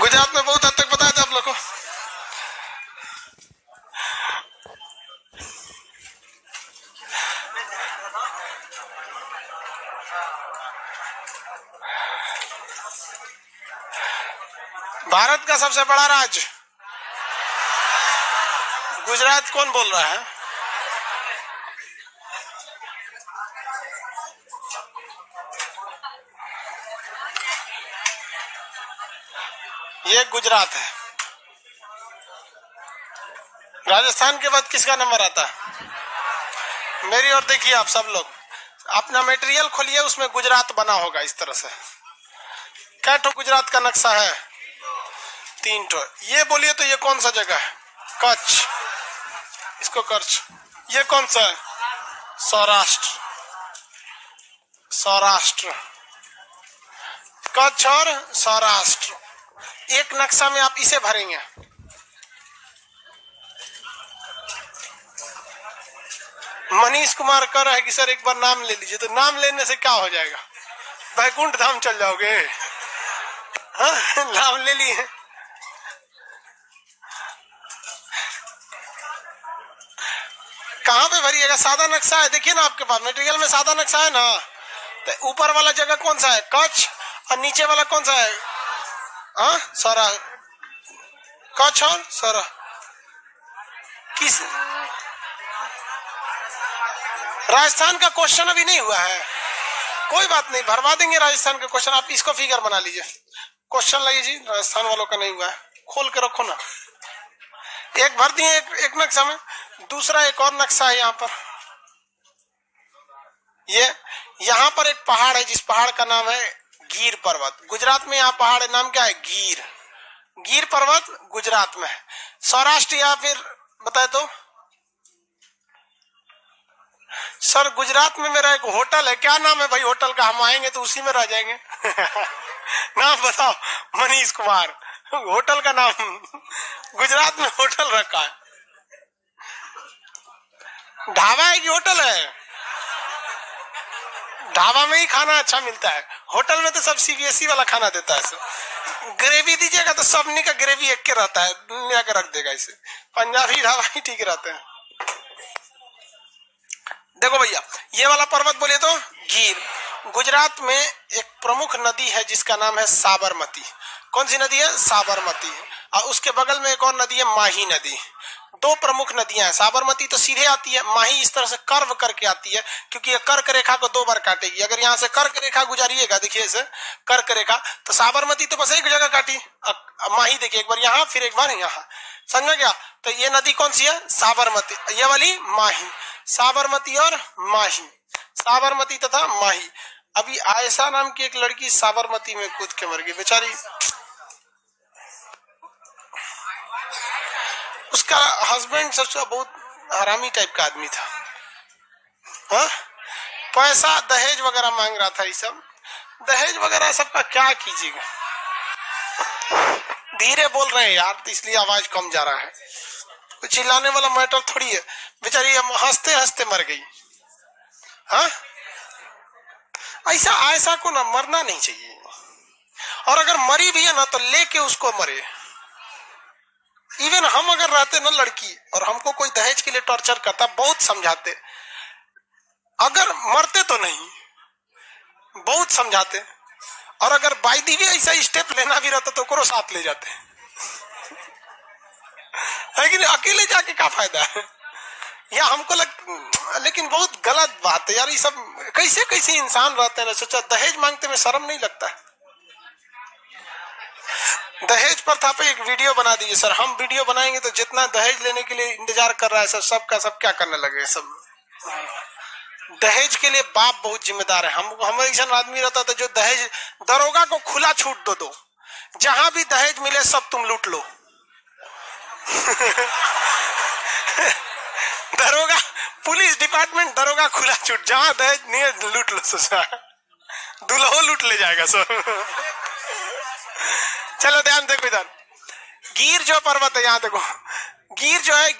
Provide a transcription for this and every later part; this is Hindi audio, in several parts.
गुजरात में बहुत हद तक पता है आप लोग को। भारत का सबसे बड़ा राज्य गुजरात कौन बोल रहा है? ये गुजरात है। राजस्थान के बाद किसका नंबर आता है? मेरी ओर देखिए आप सब लोग, अपना मटेरियल खोलिए, उसमें गुजरात बना होगा इस तरह से। क्या ठो गुजरात का नक्शा है? 3 ठो। ये बोलिए तो ये कौन सा जगह है? कच्छ, इसको कच्छ। ये कौन सा है? सौराष्ट्र। सौराष्ट्र, कच्छ और सौराष्ट्र एक नक्शा में आप इसे भरेंगे। मनीष कुमार कह रहा है कि सर एक बार नाम ले लीजिए। तो नाम लेने से क्या हो जाएगा? वैकुंठ धाम चल जाओगे? हाँ, नाम ले लिए। कहाँ पे भरिएगा? सादा नक्शा है, देखिए ना आपके पास मटेरियल में सादा नक्शा है ना। तो ऊपर वाला जगह कौन सा है? कच्छ। और नीचे वाला कौन सा है? हाँ, सौरा। कच्छ और सौरा। किस राजस्थान का क्वेश्चन अभी नहीं हुआ है? कोई बात नहीं, भरवा देंगे राजस्थान का क्वेश्चन। आप इसको फिगर बना लीजिए। क्वेश्चन लाइए जी, राजस्थान वालों का नहीं हुआ है, खोल के रखो ना। एक भर दिए एक नक्शा में, दूसरा एक और नक्शा है यहाँ पर। ये यहाँ पर एक पहाड़ है, जिस पहाड़ का नाम है गिर पर्वत। गुजरात में यहाँ पहाड़ है, नाम क्या है? गिर। गिर पर्वत गुजरात में है। सौराष्ट्र या फिर बताए तो सर, गुजरात में मेरा एक होटल है। क्या नाम है भाई होटल का? हम आएंगे तो उसी में रह जाएंगे। नाम बताओ। मनीष कुमार। होटल का नाम गुजरात में होटल रखा है। ढाबा है कि होटल है? ढाबा में ही खाना अच्छा मिलता है, होटल में तो सब सीबीएसई वाला खाना देता है। सब ग्रेवी दीजिएगा तो सबने का ग्रेवी एक के रहता है, दुनिया के रख देगा इसे। पंजाबी ढाबा ही ठीक रहते हैं। देखो भैया, ये वाला पर्वत बोले तो गिर। गुजरात में एक प्रमुख नदी है जिसका नाम है साबरमती। कौन सी नदी है? साबरमती। और उसके बगल में एक और नदी है माही नदी। 2 प्रमुख नदियां हैं। साबरमती तो सीधे आती है, माही इस तरह से कर्व करके आती है, क्योंकि ये कर्क रेखा को 2 बार काटेगी। अगर यहाँ से कर्क रेखा गुजारिएगा, देखिए इसे कर्क रेखा, तो साबरमती तो बस एक जगह काटी। माही देखिए, एक बार यहाँ फिर एक बार यहाँ, समझ गया? तो ये नदी कौन सी है? साबरमती। ये वाली माही। साबरमती और माही, साबरमती तथा माही। अभी आयशा नाम की एक लड़की साबरमती में कूद के मर गई बेचारी। उसका हस्बैंड सबसे बहुत हरामी टाइप का आदमी था। हाँ? पैसा दहेज वगैरह मांग रहा था। ये सब दहेज वगैरह सबका क्या कीजिएगा। धीरे बोल रहे हैं यार, तो इसलिए आवाज कम जा रहा है। चिल्लाने वाला मैटर थोड़ी है। बेचारी हंसते हंसते मर गई। हाँ, ऐसा आयशा को ना मरना नहीं चाहिए, और अगर मरी भी है ना तो लेके उसको मरे। इवन हम अगर रहते ना लड़की और हमको कोई दहेज के लिए टॉर्चर करता, बहुत समझाते, अगर मरते तो नहीं, बहुत समझाते, और अगर बाई दी भी ऐसा स्टेप लेना भी रहता तो करो साथ ले जाते है कि नहीं? अकेले जाके क्या फायदा है? या हमको लेकिन बहुत गलत बात है यार। ये सब कैसे कैसे इंसान रहते हैं ना। सोचा दहेज मांगते में शर्म नहीं लगता है? दहेज प्रथा पे एक वीडियो बना दीजिए सर। हम वीडियो बनाएंगे तो जितना दहेज लेने के लिए इंतजार कर रहा है सब का सब क्या करने लगे। सब दहेज के लिए बाप बहुत जिम्मेदार है। हम ऐसा आदमी रहता था जो दहेज, दरोगा को खुला छूट दो, जहां भी दहेज मिले सब तुम लूट लो। दरोगा, पुलिस डिपार्टमेंट दरोगा खुला छूट, जहां दहेज नहीं है लूट लो। सोचा दुल्हो लूट ले जाएगा सब। चलो ध्यान देखो इधर, गिर जो पर्वत है, यहाँ देखो गिर जो है,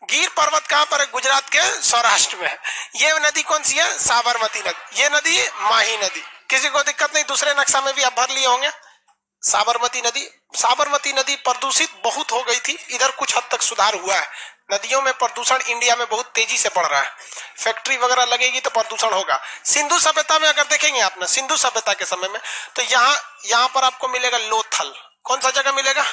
गिर पर्वत कहाँ पर है? गुजरात के सौराष्ट्र में है। ये नदी कौन सी है? साबरमती नदी। ये नदी माही नदी। किसी को दिक्कत नहीं, दूसरे नक्शा में भी आप भर लिए होंगे। साबरमती नदी प्रदूषित बहुत हो गई थी, इधर कुछ हद तक सुधार हुआ है। नदियों में प्रदूषण इंडिया में बहुत तेजी से बढ़ रहा है, फैक्ट्री वगैरह लगेगी तो प्रदूषण होगा। सिंधु सभ्यता में अगर देखेंगे आपने, सिंधु सभ्यता के समय में, तो यहाँ पर आपको मिलेगा लोथल। कौन सा जगह मिलेगा?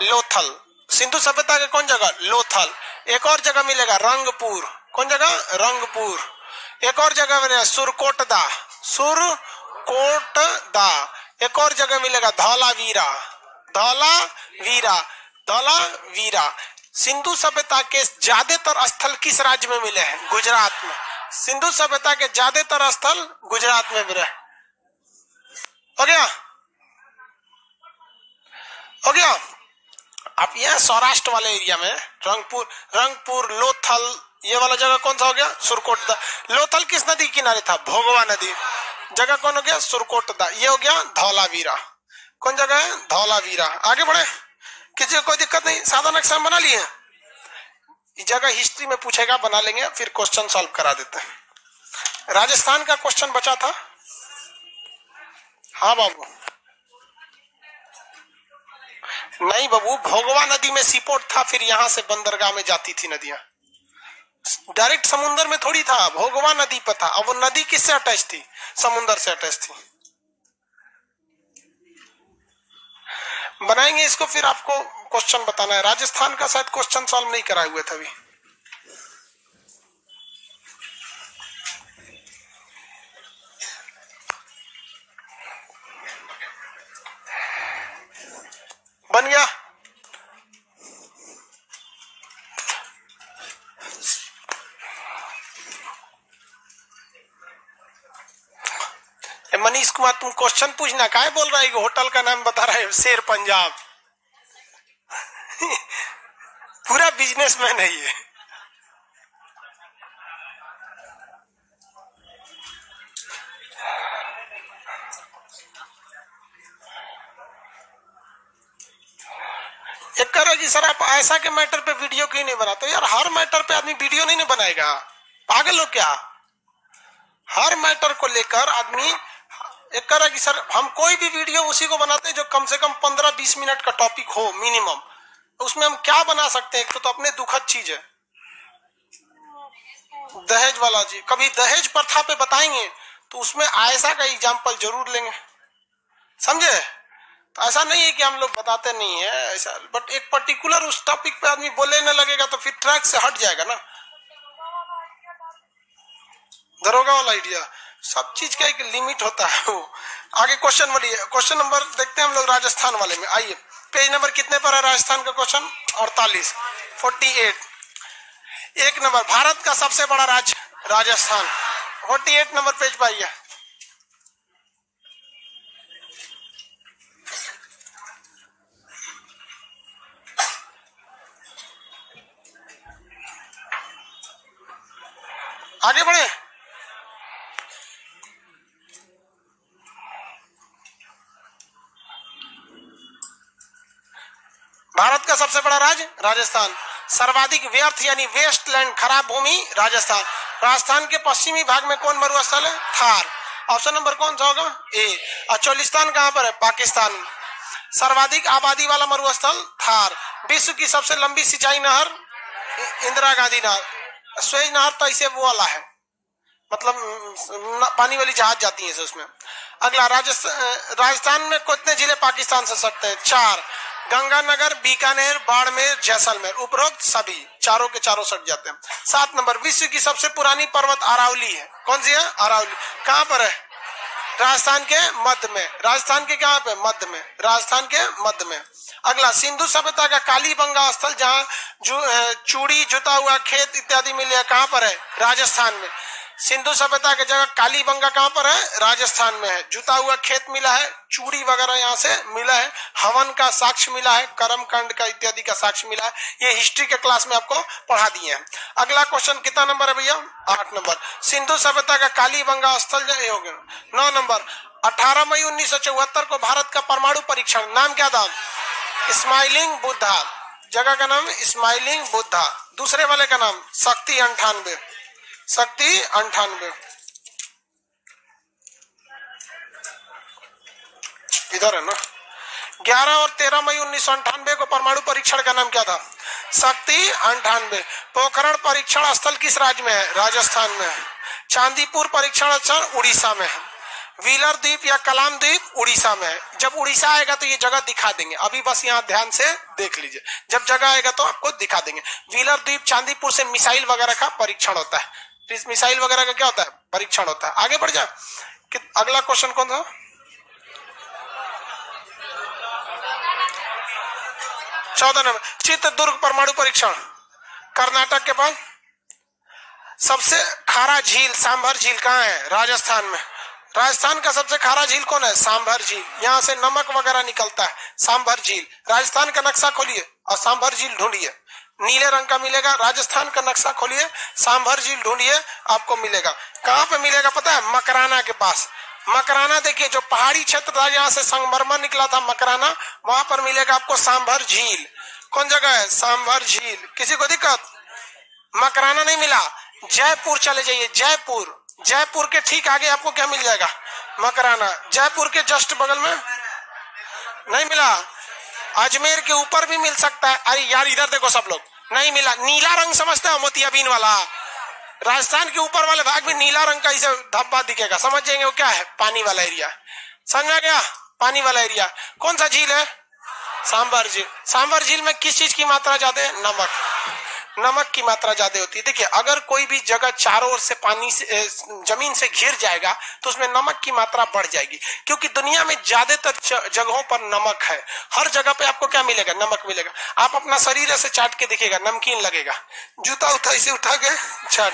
लोथल। सिंधु सभ्यता के कौन जगह? लोथल। एक और जगह मिलेगा रंगपुर। कौन जगह? रंगपुर। एक और जगह मिलेगा सुरकोटदा। सुरकोटदा। एक और जगह मिलेगा धौलावीरा। धौलावीरा। धौलावीरा। सिंधु सभ्यता के ज्यादातर स्थल किस राज्य में मिले हैं? गुजरात में। सिंधु सभ्यता के ज्यादातर स्थल गुजरात में मिले। हो गया? हो गया? अब यह सौराष्ट्र वाले एरिया में रंगपुर, लोथल, ये वाला जगह कौन सा हो गया? सुरकोटदा। लोथल किस नदी किनारे था? भोगवा नदी। जगह कौन हो गया? सुरकोटदा। ये हो गया धौलावीरा। कौन जगह है? धौलावीरा। आगे बढ़े, किसी को कोई दिक्कत नहीं, सादा नक्शा बना लिए। इस जगह हिस्ट्री में पूछेगा, बना लेंगे, फिर क्वेश्चन सॉल्व करा देते हैं। राजस्थान का क्वेश्चन बचा था। हाँ बाबू, नहीं बाबू, भोगवा नदी में सीपोर्ट था, फिर यहां से बंदरगाह में जाती थी नदियां, डायरेक्ट समुद्र में थोड़ी था। भोगवा नदी पर था। अब वो नदी किससे अटैच थी? समुद्र से अटैच थी। बनाएंगे इसको, फिर आपको क्वेश्चन बताना है। राजस्थान का शायद क्वेश्चन सॉल्व नहीं कराए हुए थे अभी। बन गया? मनीष कुमार, तुम क्वेश्चन पूछना, काहे बोल रहा है कि होटल का नाम बता रहा है शेर पंजाब? पूरा बिजनेसमैन है ये। एक कह रहा कि सर आप ऐसा के मैटर पे वीडियो क्यों नहीं बनाते? यार हर मैटर पे आदमी वीडियो नहीं बनाएगा, पागल हो क्या? हर मैटर को लेकर आदमी एक कह रहा कि सर हम कोई भी वीडियो उसी को बनाते हैं जो कम से कम 15-20 मिनट का टॉपिक हो मिनिमम। उसमें हम क्या बना सकते हैं? एक तो अपने दुखद चीज है दहेज वाला जी, कभी दहेज प्रथा पे बताएंगे तो उसमें आयशा का एग्जाम्पल जरूर लेंगे, समझे? तो ऐसा नहीं है कि हम लोग बताते नहीं है ऐसा, बट एक पर्टिकुलर उस टॉपिक पे आदमी बोलने न लगेगा तो फिर ट्रैक से हट जाएगा ना। दरोगा वाला आइडिया, सब चीज का एक लिमिट होता है वो। आगे क्वेश्चन बढ़िए, क्वेश्चन नंबर देखते हैं हम लोग राजस्थान वाले में। आइए, पेज नंबर कितने पर है राजस्थान का क्वेश्चन? 48। एक नंबर, भारत का सबसे बड़ा राज्य राजस्थान। 48 नंबर पेज पर आइए। आगे बढ़े। भारत का सबसे बड़ा राज्य राजस्थान। सर्वाधिक व्यर्थ यानी वेस्टलैंड, खराब भूमि राजस्थान। राजस्थान के पश्चिमी भाग में कौन मरुस्थल है? थार। ऑप्शन नंबर कौन सा होगा? ए। और चोलिस्तान कहां पर है? पाकिस्तान। सर्वाधिक आबादी वाला मरुस्थल थार। विश्व की सबसे लंबी सिंचाई नहर इंदिरा गांधी नहर। स्वेज नहर तो इसे वो वाला है, मतलब पानी वाली जहाज जाती है उसमें। अगला, राजस्थान में कितने जिले पाकिस्तान से सटते हैं? 4। गंगानगर, बीकानेर, बाड़मेर, जैसलमेर। उपरोक्त सभी चारों के चारों सट जाते हैं। 7 नंबर, विश्व की सबसे पुरानी पर्वत अरावली है। कौन सी है? अरावली। कहां पर है? राजस्थान के मध्य में। राजस्थान के कहां पे? मध्य में। राजस्थान के मध्य में। अगला, सिंधु सभ्यता का कालीबंगा स्थल जहां चूड़ी, जुता हुआ खेत इत्यादि मिले, कहां पर है? राजस्थान में। सिंधु सभ्यता की जगह कालीबंगा कहां पर है? राजस्थान में है। जुता हुआ खेत मिला है, चूड़ी वगैरह यहाँ से मिला है, हवन का साक्ष्य मिला है, कर्मकांड का इत्यादि का साक्ष्य मिला है। ये हिस्ट्री के क्लास में आपको पढ़ा दिए हैं। अगला क्वेश्चन कितना नंबर है भैया? 8 नंबर। सिंधु सभ्यता का कालीबंगा स्थल हो गया। 9 नंबर, 18 मई 1974 को भारत का परमाणु परीक्षण, नाम क्या था? स्माइलिंग बुद्धा। जगह का नाम स्माइलिंग बुद्धा। दूसरे वाले का नाम शक्ति 98। शक्ति 98 इधर है ना। 11 और 13 मई 1998 को परमाणु परीक्षण का नाम क्या था? शक्ति 98। पोखरण परीक्षण स्थल किस राज्य में है? राजस्थान में है। चांदीपुर परीक्षण स्थल उड़ीसा में है। व्हीलर द्वीप या कलाम द्वीप उड़ीसा में है। जब उड़ीसा आएगा तो ये जगह दिखा देंगे, अभी बस यहाँ ध्यान से देख लीजिए, जब जगह आएगा तो आपको दिखा देंगे। व्हीलर द्वीप चांदीपुर से मिसाइल वगैरह का परीक्षण होता है। इस मिसाइल वगैरह का क्या होता है? परीक्षण होता है। आगे बढ़ जाए, अगला क्वेश्चन कौन था? चौदह नंबर, चित्रदुर्ग परमाणु परीक्षण कर्नाटक के पास। सबसे खारा झील सांभर झील कहाँ है? राजस्थान में। राजस्थान का सबसे खारा झील कौन है? सांभर झील। यहाँ से नमक वगैरह निकलता है, सांभर झील। राजस्थान का नक्शा खोलिए और सांभर झील ढूंढिए, नीले रंग का मिलेगा। राजस्थान का नक्शा खोलिए, सांभर झील ढूंढिए, आपको मिलेगा। कहाँ पे मिलेगा पता है? मकराना के पास। मकराना देखिए, जो पहाड़ी क्षेत्र था जहाँ से संगमरमर निकला था मकराना, वहां पर मिलेगा आपको सांभर झील। कौन जगह है? सांभर झील। किसी को दिक्कत? मकराना नहीं मिला, जयपुर चले जाइए। जयपुर, जयपुर के ठीक आगे आपको क्या मिल जाएगा? मकराना। जयपुर के जस्ट बगल में नहीं मिला। अजमेर के ऊपर भी मिल सकता है। अरे यार इधर देखो सब लोग, नहीं मिला। नीला रंग समझते हो? मोतियाबिंद वाला। राजस्थान के ऊपर वाले भाग में नीला रंग का इसे धब्बा दिखेगा, समझ जाएंगे वो क्या है? पानी वाला एरिया। समझ में गया? पानी वाला एरिया। कौन सा झील है? सांभर झील। सांभर झील में किस चीज की मात्रा ज्यादा है? नमक। नमक की मात्रा ज्यादा होती है। देखिए, अगर कोई भी जगह चारों ओर से पानी से जमीन से घिर जाएगा तो उसमें नमक की मात्रा बढ़ जाएगी, क्योंकि दुनिया में ज्यादातर जगहों पर नमक है। हर जगह पे आपको क्या मिलेगा? नमक मिलेगा। आप अपना शरीर ऐसे चाट के देखिएगा, नमकीन लगेगा। जूता उठा इसे उठा के चाट,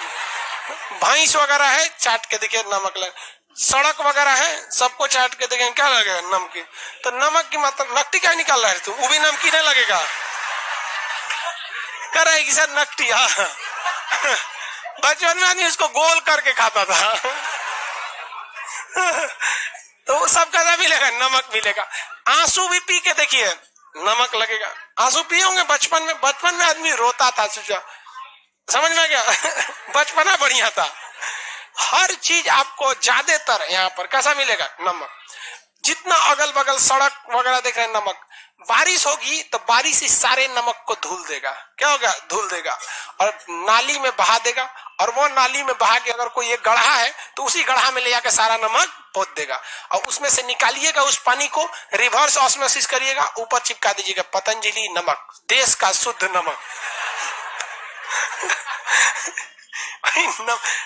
भैंस वगैरह है चाट के देखिए नमक लगे, सड़क वगैरह है सबको चाट के देखेंगे क्या लगेगा? नमकीन। तो नमक की मात्रा, नकटी क्या निकाल रहा है तू? वो भी नमकीन है लगेगा। करेगी सर नकटी। हाँ, बचपन में आदमी उसको गोल करके खाता था। तो सब का मिलेगा? नमक मिलेगा। आंसू भी पी के देखिए, नमक लगेगा। आंसू पिए होंगे बचपन में। बचपन में आदमी रोता था, सोचा, समझ में गया? बचपना बढ़िया था। हर चीज आपको ज्यादातर यहाँ पर कैसा मिलेगा? नमक। जितना अगल बगल सड़क वगैरह देख रहे हैं, नमक। बारिश होगी तो बारिश इस सारे नमक को धुल देगा। क्या होगा? धुल देगा और नाली में बहा देगा। और वो नाली में बहा के अगर कोई एक गड्ढा है तो उसी गड्ढा में ले जाकर सारा नमक पोत देगा। और उसमें से निकालिएगा उस पानी को, रिवर्स ऑस्मोसिस करिएगा, ऊपर चिपका दीजिएगा पतंजलि नमक, देश का शुद्ध नमक।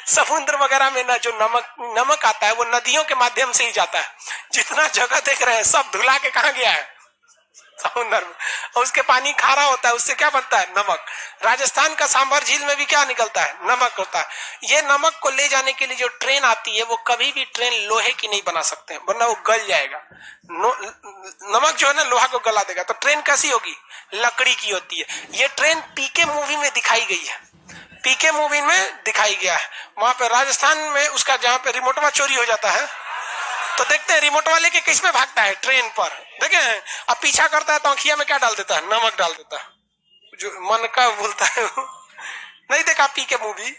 समुद्र वगैरह में ना जो नमक आता है वो नदियों के माध्यम से ही जाता है। जितना जगह देख रहे हैं सब धुला के कहाँ गया है? समुद्र में। और उसके पानी खारा होता है, उससे क्या बनता है? नमक। राजस्थान का सांभर झील में भी क्या निकलता है? नमक होता है। ये नमक को ले जाने के लिए जो ट्रेन आती है वो कभी भी ट्रेन लोहे की नहीं बना सकते हैं, वरना वो गल जाएगा। नमक जो है ना लोहा को गला देगा। तो ट्रेन कैसी होगी? लकड़ी की होती है। ये ट्रेन पीके मूवी में दिखाई गई है, पीके मूवी में दिखाई गया है। वहां पे राजस्थान में उसका जहां पे रिमोटवा चोरी हो जाता है तो देखते हैं रिमोट वाले के किस में भागता है? ट्रेन पर। देखे हैं? अब पीछा करता है तो आँखिया में क्या डाल देता है? नमक डाल देता है, जो मन का बोलता है। नहीं देखा पीके मूवी?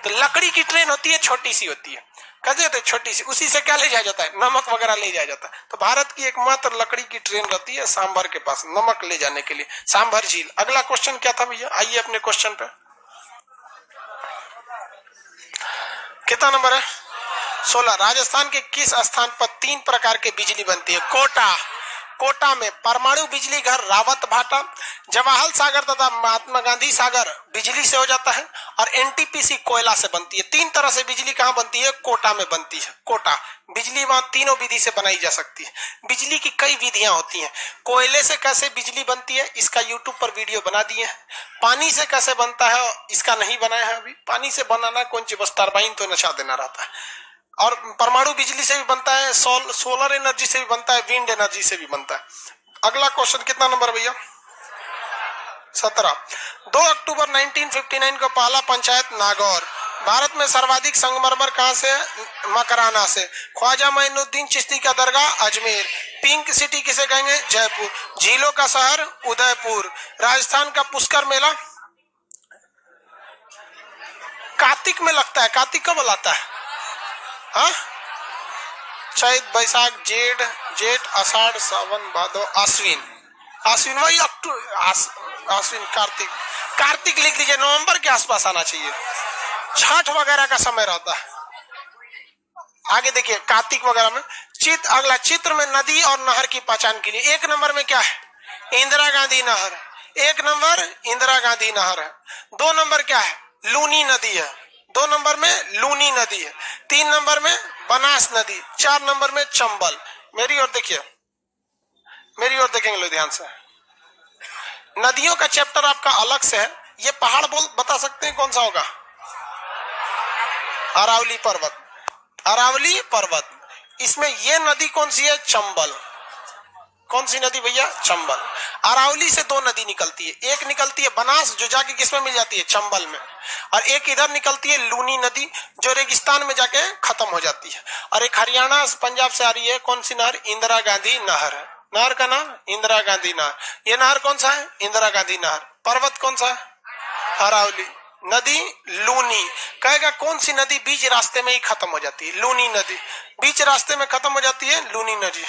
तो लकड़ी की ट्रेन होती है, छोटी सी होती है। कैसे होती है? छोटी सी। उसी से क्या ले जाया जाता है? नमक वगैरह ले जाया जाता है। तो भारत की एकमात्र लकड़ी की ट्रेन रहती है सांभर के पास, नमक ले जाने के लिए, सांभर झील। अगला क्वेश्चन क्या था भैया? आइए अपने क्वेश्चन पे। कितना नंबर है? 16। राजस्थान के किस स्थान पर 3 प्रकार के बिजली बनती है? कोटा। कोटा में परमाणु बिजली घर रावत भाटा, जवाहर सागर तथा महात्मा गांधी सागर बिजली से हो जाता है, और एनटीपीसी कोयला से बनती है। 3 तरह से बिजली कहाँ बनती है? कोटा में बनती है। कोटा बिजली वहां तीनों विधि से बनाई जा सकती है। बिजली की कई विधियां होती हैं। कोयले से कैसे बिजली बनती है इसका यूट्यूब पर वीडियो बना दिए हैं। पानी से कैसे बनता है इसका नहीं बनाया है अभी। पानी से बनाना कौन सी, बस टरबाइन तो नशा देना रहता है। और परमाणु बिजली से भी बनता है, सोलर एनर्जी से भी बनता है, विंड एनर्जी से भी बनता है। अगला क्वेश्चन कितना नंबर भैया? 17। 2 अक्टूबर 1959 को पहला पंचायत नागौर। भारत में सर्वाधिक संगमरमर कहां से? मकराना से। ख्वाजा मोइनुद्दीन चिश्ती का दरगाह अजमेर। पिंक सिटी किसे कहेंगे? जयपुर। झीलों का शहर उदयपुर। राजस्थान का पुष्कर मेला कार्तिक में लगता है। कार्तिक कब लाता है? हाँ, चैत बैसाख जेठ जेठ आषाढ़ सावन भादो आश्विन। आश्विन वही आश्विन कार्तिक। कार्तिक लिख लीजिए, नवंबर के आसपास आना चाहिए। छठ वगैरह का समय रहता है। आगे देखिए कार्तिक वगैरह में। अगला चित्र में नदी और नहर की पहचान के लिए 1 नंबर में क्या है? इंदिरा गांधी नहर। 1 नंबर इंदिरा गांधी नहर है। 2 नंबर क्या है? लूनी नदी है। 2 नंबर में लूनी नदी है। 3 नंबर में बनास नदी। 4 नंबर में चंबल। मेरी ओर देखिए, मेरी ओर देखेंगे लोग ध्यान से। नदियों का चैप्टर आपका अलग से है। ये पहाड़ बता सकते हैं कौन सा होगा? अरावली पर्वत। अरावली पर्वत। इसमें ये नदी कौन सी है? चंबल। कौन सी नदी भैया? चंबल। अरावली से 2 नदी निकलती है। एक निकलती है बनास, जो जाके किसमें मिल जाती है? चंबल में। और एक इधर निकलती है लूनी नदी, जो रेगिस्तान में जाके खत्म हो जाती है। और एक हरियाणा पंजाब से आ रही है। कौन सी नहर? इंदिरा गांधी नहर है। नहर का नाम इंदिरा गांधी नहर। ये नहर कौन सा है? इंदिरा गांधी नहर। पर्वत कौन सा है? अरावली। नदी लूनी। कहेगा कौन सी नदी बीच रास्ते में ही खत्म हो जाती है? लूनी नदी। बीच रास्ते में खत्म हो जाती है लूनी नदी।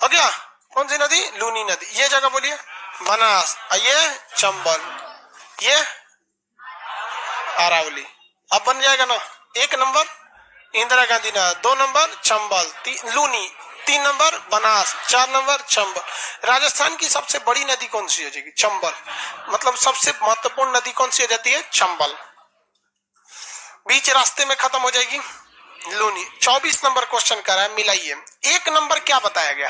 हो गया? कौन सी नदी? लूनी नदी। ये जगह बोलिए बनास, ये चंबल, ये अरावली। अब बन जाएगा ना। 1 नंबर इंदिरा गांधी नहर, 2 number Chambal, Luni, 3 number Banas, 4 number Chambal. Rajasthan की सबसे बड़ी नदी कौन सी हो जाएगी? चंबल। मतलब सबसे महत्वपूर्ण नदी कौन सी हो जाती है? चंबल। बीच रास्ते में खत्म हो जाएगी लूनी। 24 नंबर क्वेश्चन कर रहा है, मिलाइए। 1 नंबर क्या बताया गया?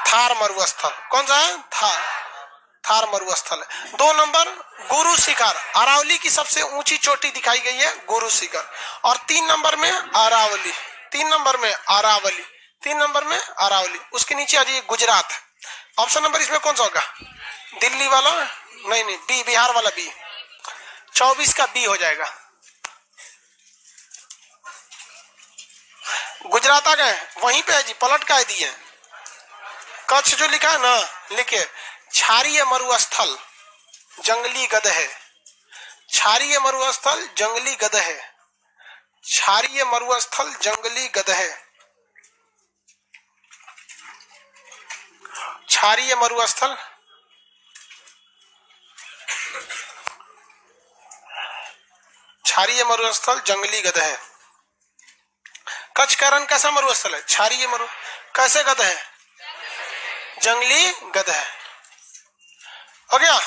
थार मरुस्थल। कौन सा है? थार मरुस्थल है। 2 नंबर गुरु शिखर। अरावली की सबसे ऊंची चोटी दिखाई गई है गुरु शिखर। और 3 नंबर में अरावली। 3 नंबर में अरावली। 3 नंबर में अरावली। उसके नीचे आ जाइए गुजरात। ऑप्शन नंबर इसमें कौन सा होगा? दिल्ली वाला? नहीं, बी, बिहार वाला बी। 24 का बी हो जाएगा। गुजरात आ गए, वहीं पे है जी, पलट का दिए। कच्छ जो लिखा है ना, लिखे क्षारीय मरुस्थल जंगली गदहे। क्षारीय मरुस्थल जंगली गदहे। क्षारीय मरुस्थल जंगली गदहे। क्षारीय मरुस्थल क्षारीय मरुस्थल जंगली गदहे। कच्छ का रण कैसा मरुस्थल है? क्षारीय मरु। कैसे गदहे? जंगली गदहे। हो गया?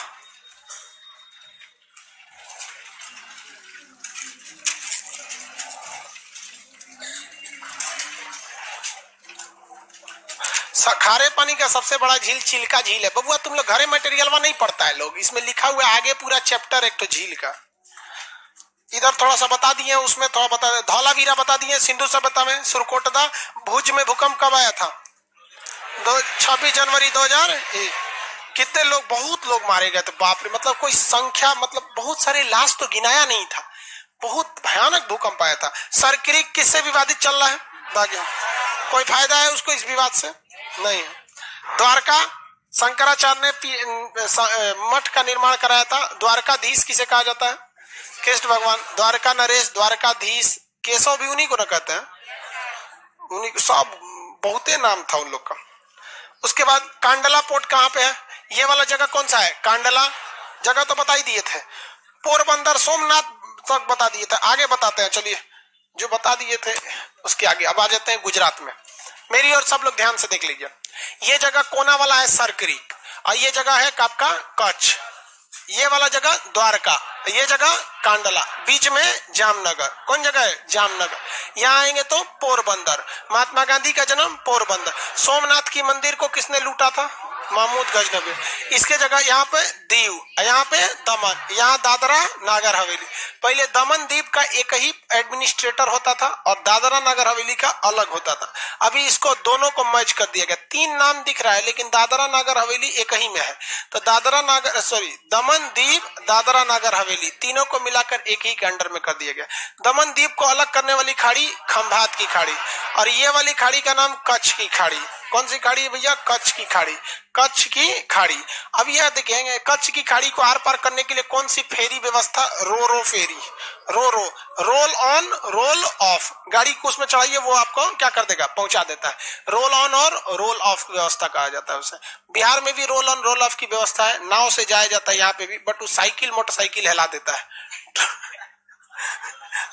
खारे पानी का सबसे बड़ा झील चिल्का झील है। बबुआ तुम लोग घरे मटेरियल में नहीं पढ़ता है लोग। इसमें लिखा हुआ है आगे पूरा चैप्टर एक तो झील का। इधर थोड़ा सा बता दिए, उसमें थोड़ा बता दिए। धौलावीरा बता दिए, सिंधु सभ्यता में सुरकोटदा। भुज में भूकंप कब आया था? 26 जनवरी 2001। कितने लोग? बहुत लोग मारे गए थे। बाप रे, मतलब कोई संख्या, मतलब बहुत सारे लाश तो गिनाया नहीं था। बहुत भयानक भूकंप आया था। सरक्रिक किससे विवादित चल रहा है? बाकी कोई फायदा है उसको इस विवाद से? नहीं। द्वारका शंकराचार्य ने मठ का निर्माण कराया था। द्वारकाधीश किसे कहा जाता है? कृष्ण भगवान। द्वारका नरेश, द्वारकाधीश, केशव भी उन्हीं को न कहते हैं। उन्हीं सब बहुते नाम था उन लोग का। उसके बाद कांडला पोर्ट कहाँ पे है? ये वाला जगह कौन सा है? कांडला जगह तो बता ही दिए थे। पोरबंदर, सोमनाथ तक बता दिए थे। आगे बताते हैं, चलिए जो बता दिए थे उसके आगे। अब आ जाते हैं गुजरात में। मेरी और सब लोग ध्यान से देख लीजिए। ये जगह कोना वाला है सरक्रिक, और ये जगह है आपका कच्छ। ये वाला जगह द्वारका, ये जगह कांडला, बीच में जामनगर। कौन जगह है? जामनगर। यहाँ आएंगे तो पोरबंदर। महात्मा गांधी का जन्म पोरबंदर। सोमनाथ की मंदिर को किसने लूटा था? महमूद गजनवी। इसके जगह यहाँ पे दीव, यहाँ पे दमन, यहाँ दादरा नागर हवेली। पहले दमन दीव का एक ही एडमिनिस्ट्रेटर होता था और दादरा नागर हवेली का अलग होता था। अभी इसको दोनों को मर्ज कर दिया गया। 3 नाम दिख रहा है लेकिन दादरा नागर हवेली एक ही में है। तो दमन दीव, दादरा नागर हवेली तीनों को मिलाकर एक ही के अंडर में कर दिया गया। दमन दीव को अलग करने वाली खाड़ी खंभात की खाड़ी, और ये वाली खाड़ी का नाम कच्छ की खाड़ी। कौन सी खाड़ी है भैया? कच्छ की खाड़ी, कच्छ की खाड़ी। अब यह देखेंगे कच्छ की खाड़ी को आर पार करने के लिए कौन सी फेरी व्यवस्था? रो फेरी, रो रोल ऑन रोल ऑफ, गाड़ी को उसमें चढ़ाइए वो आपको क्या कर देगा? पहुंचा देता है। रोल ऑन और रोल ऑफ व्यवस्था कहा जाता है उसे। बिहार में भी रोल ऑन रोल ऑफ की व्यवस्था है, नाव से जाया जाता है यहाँ पे भी, बट वो साइकिल मोटरसाइकिल हिला देता है।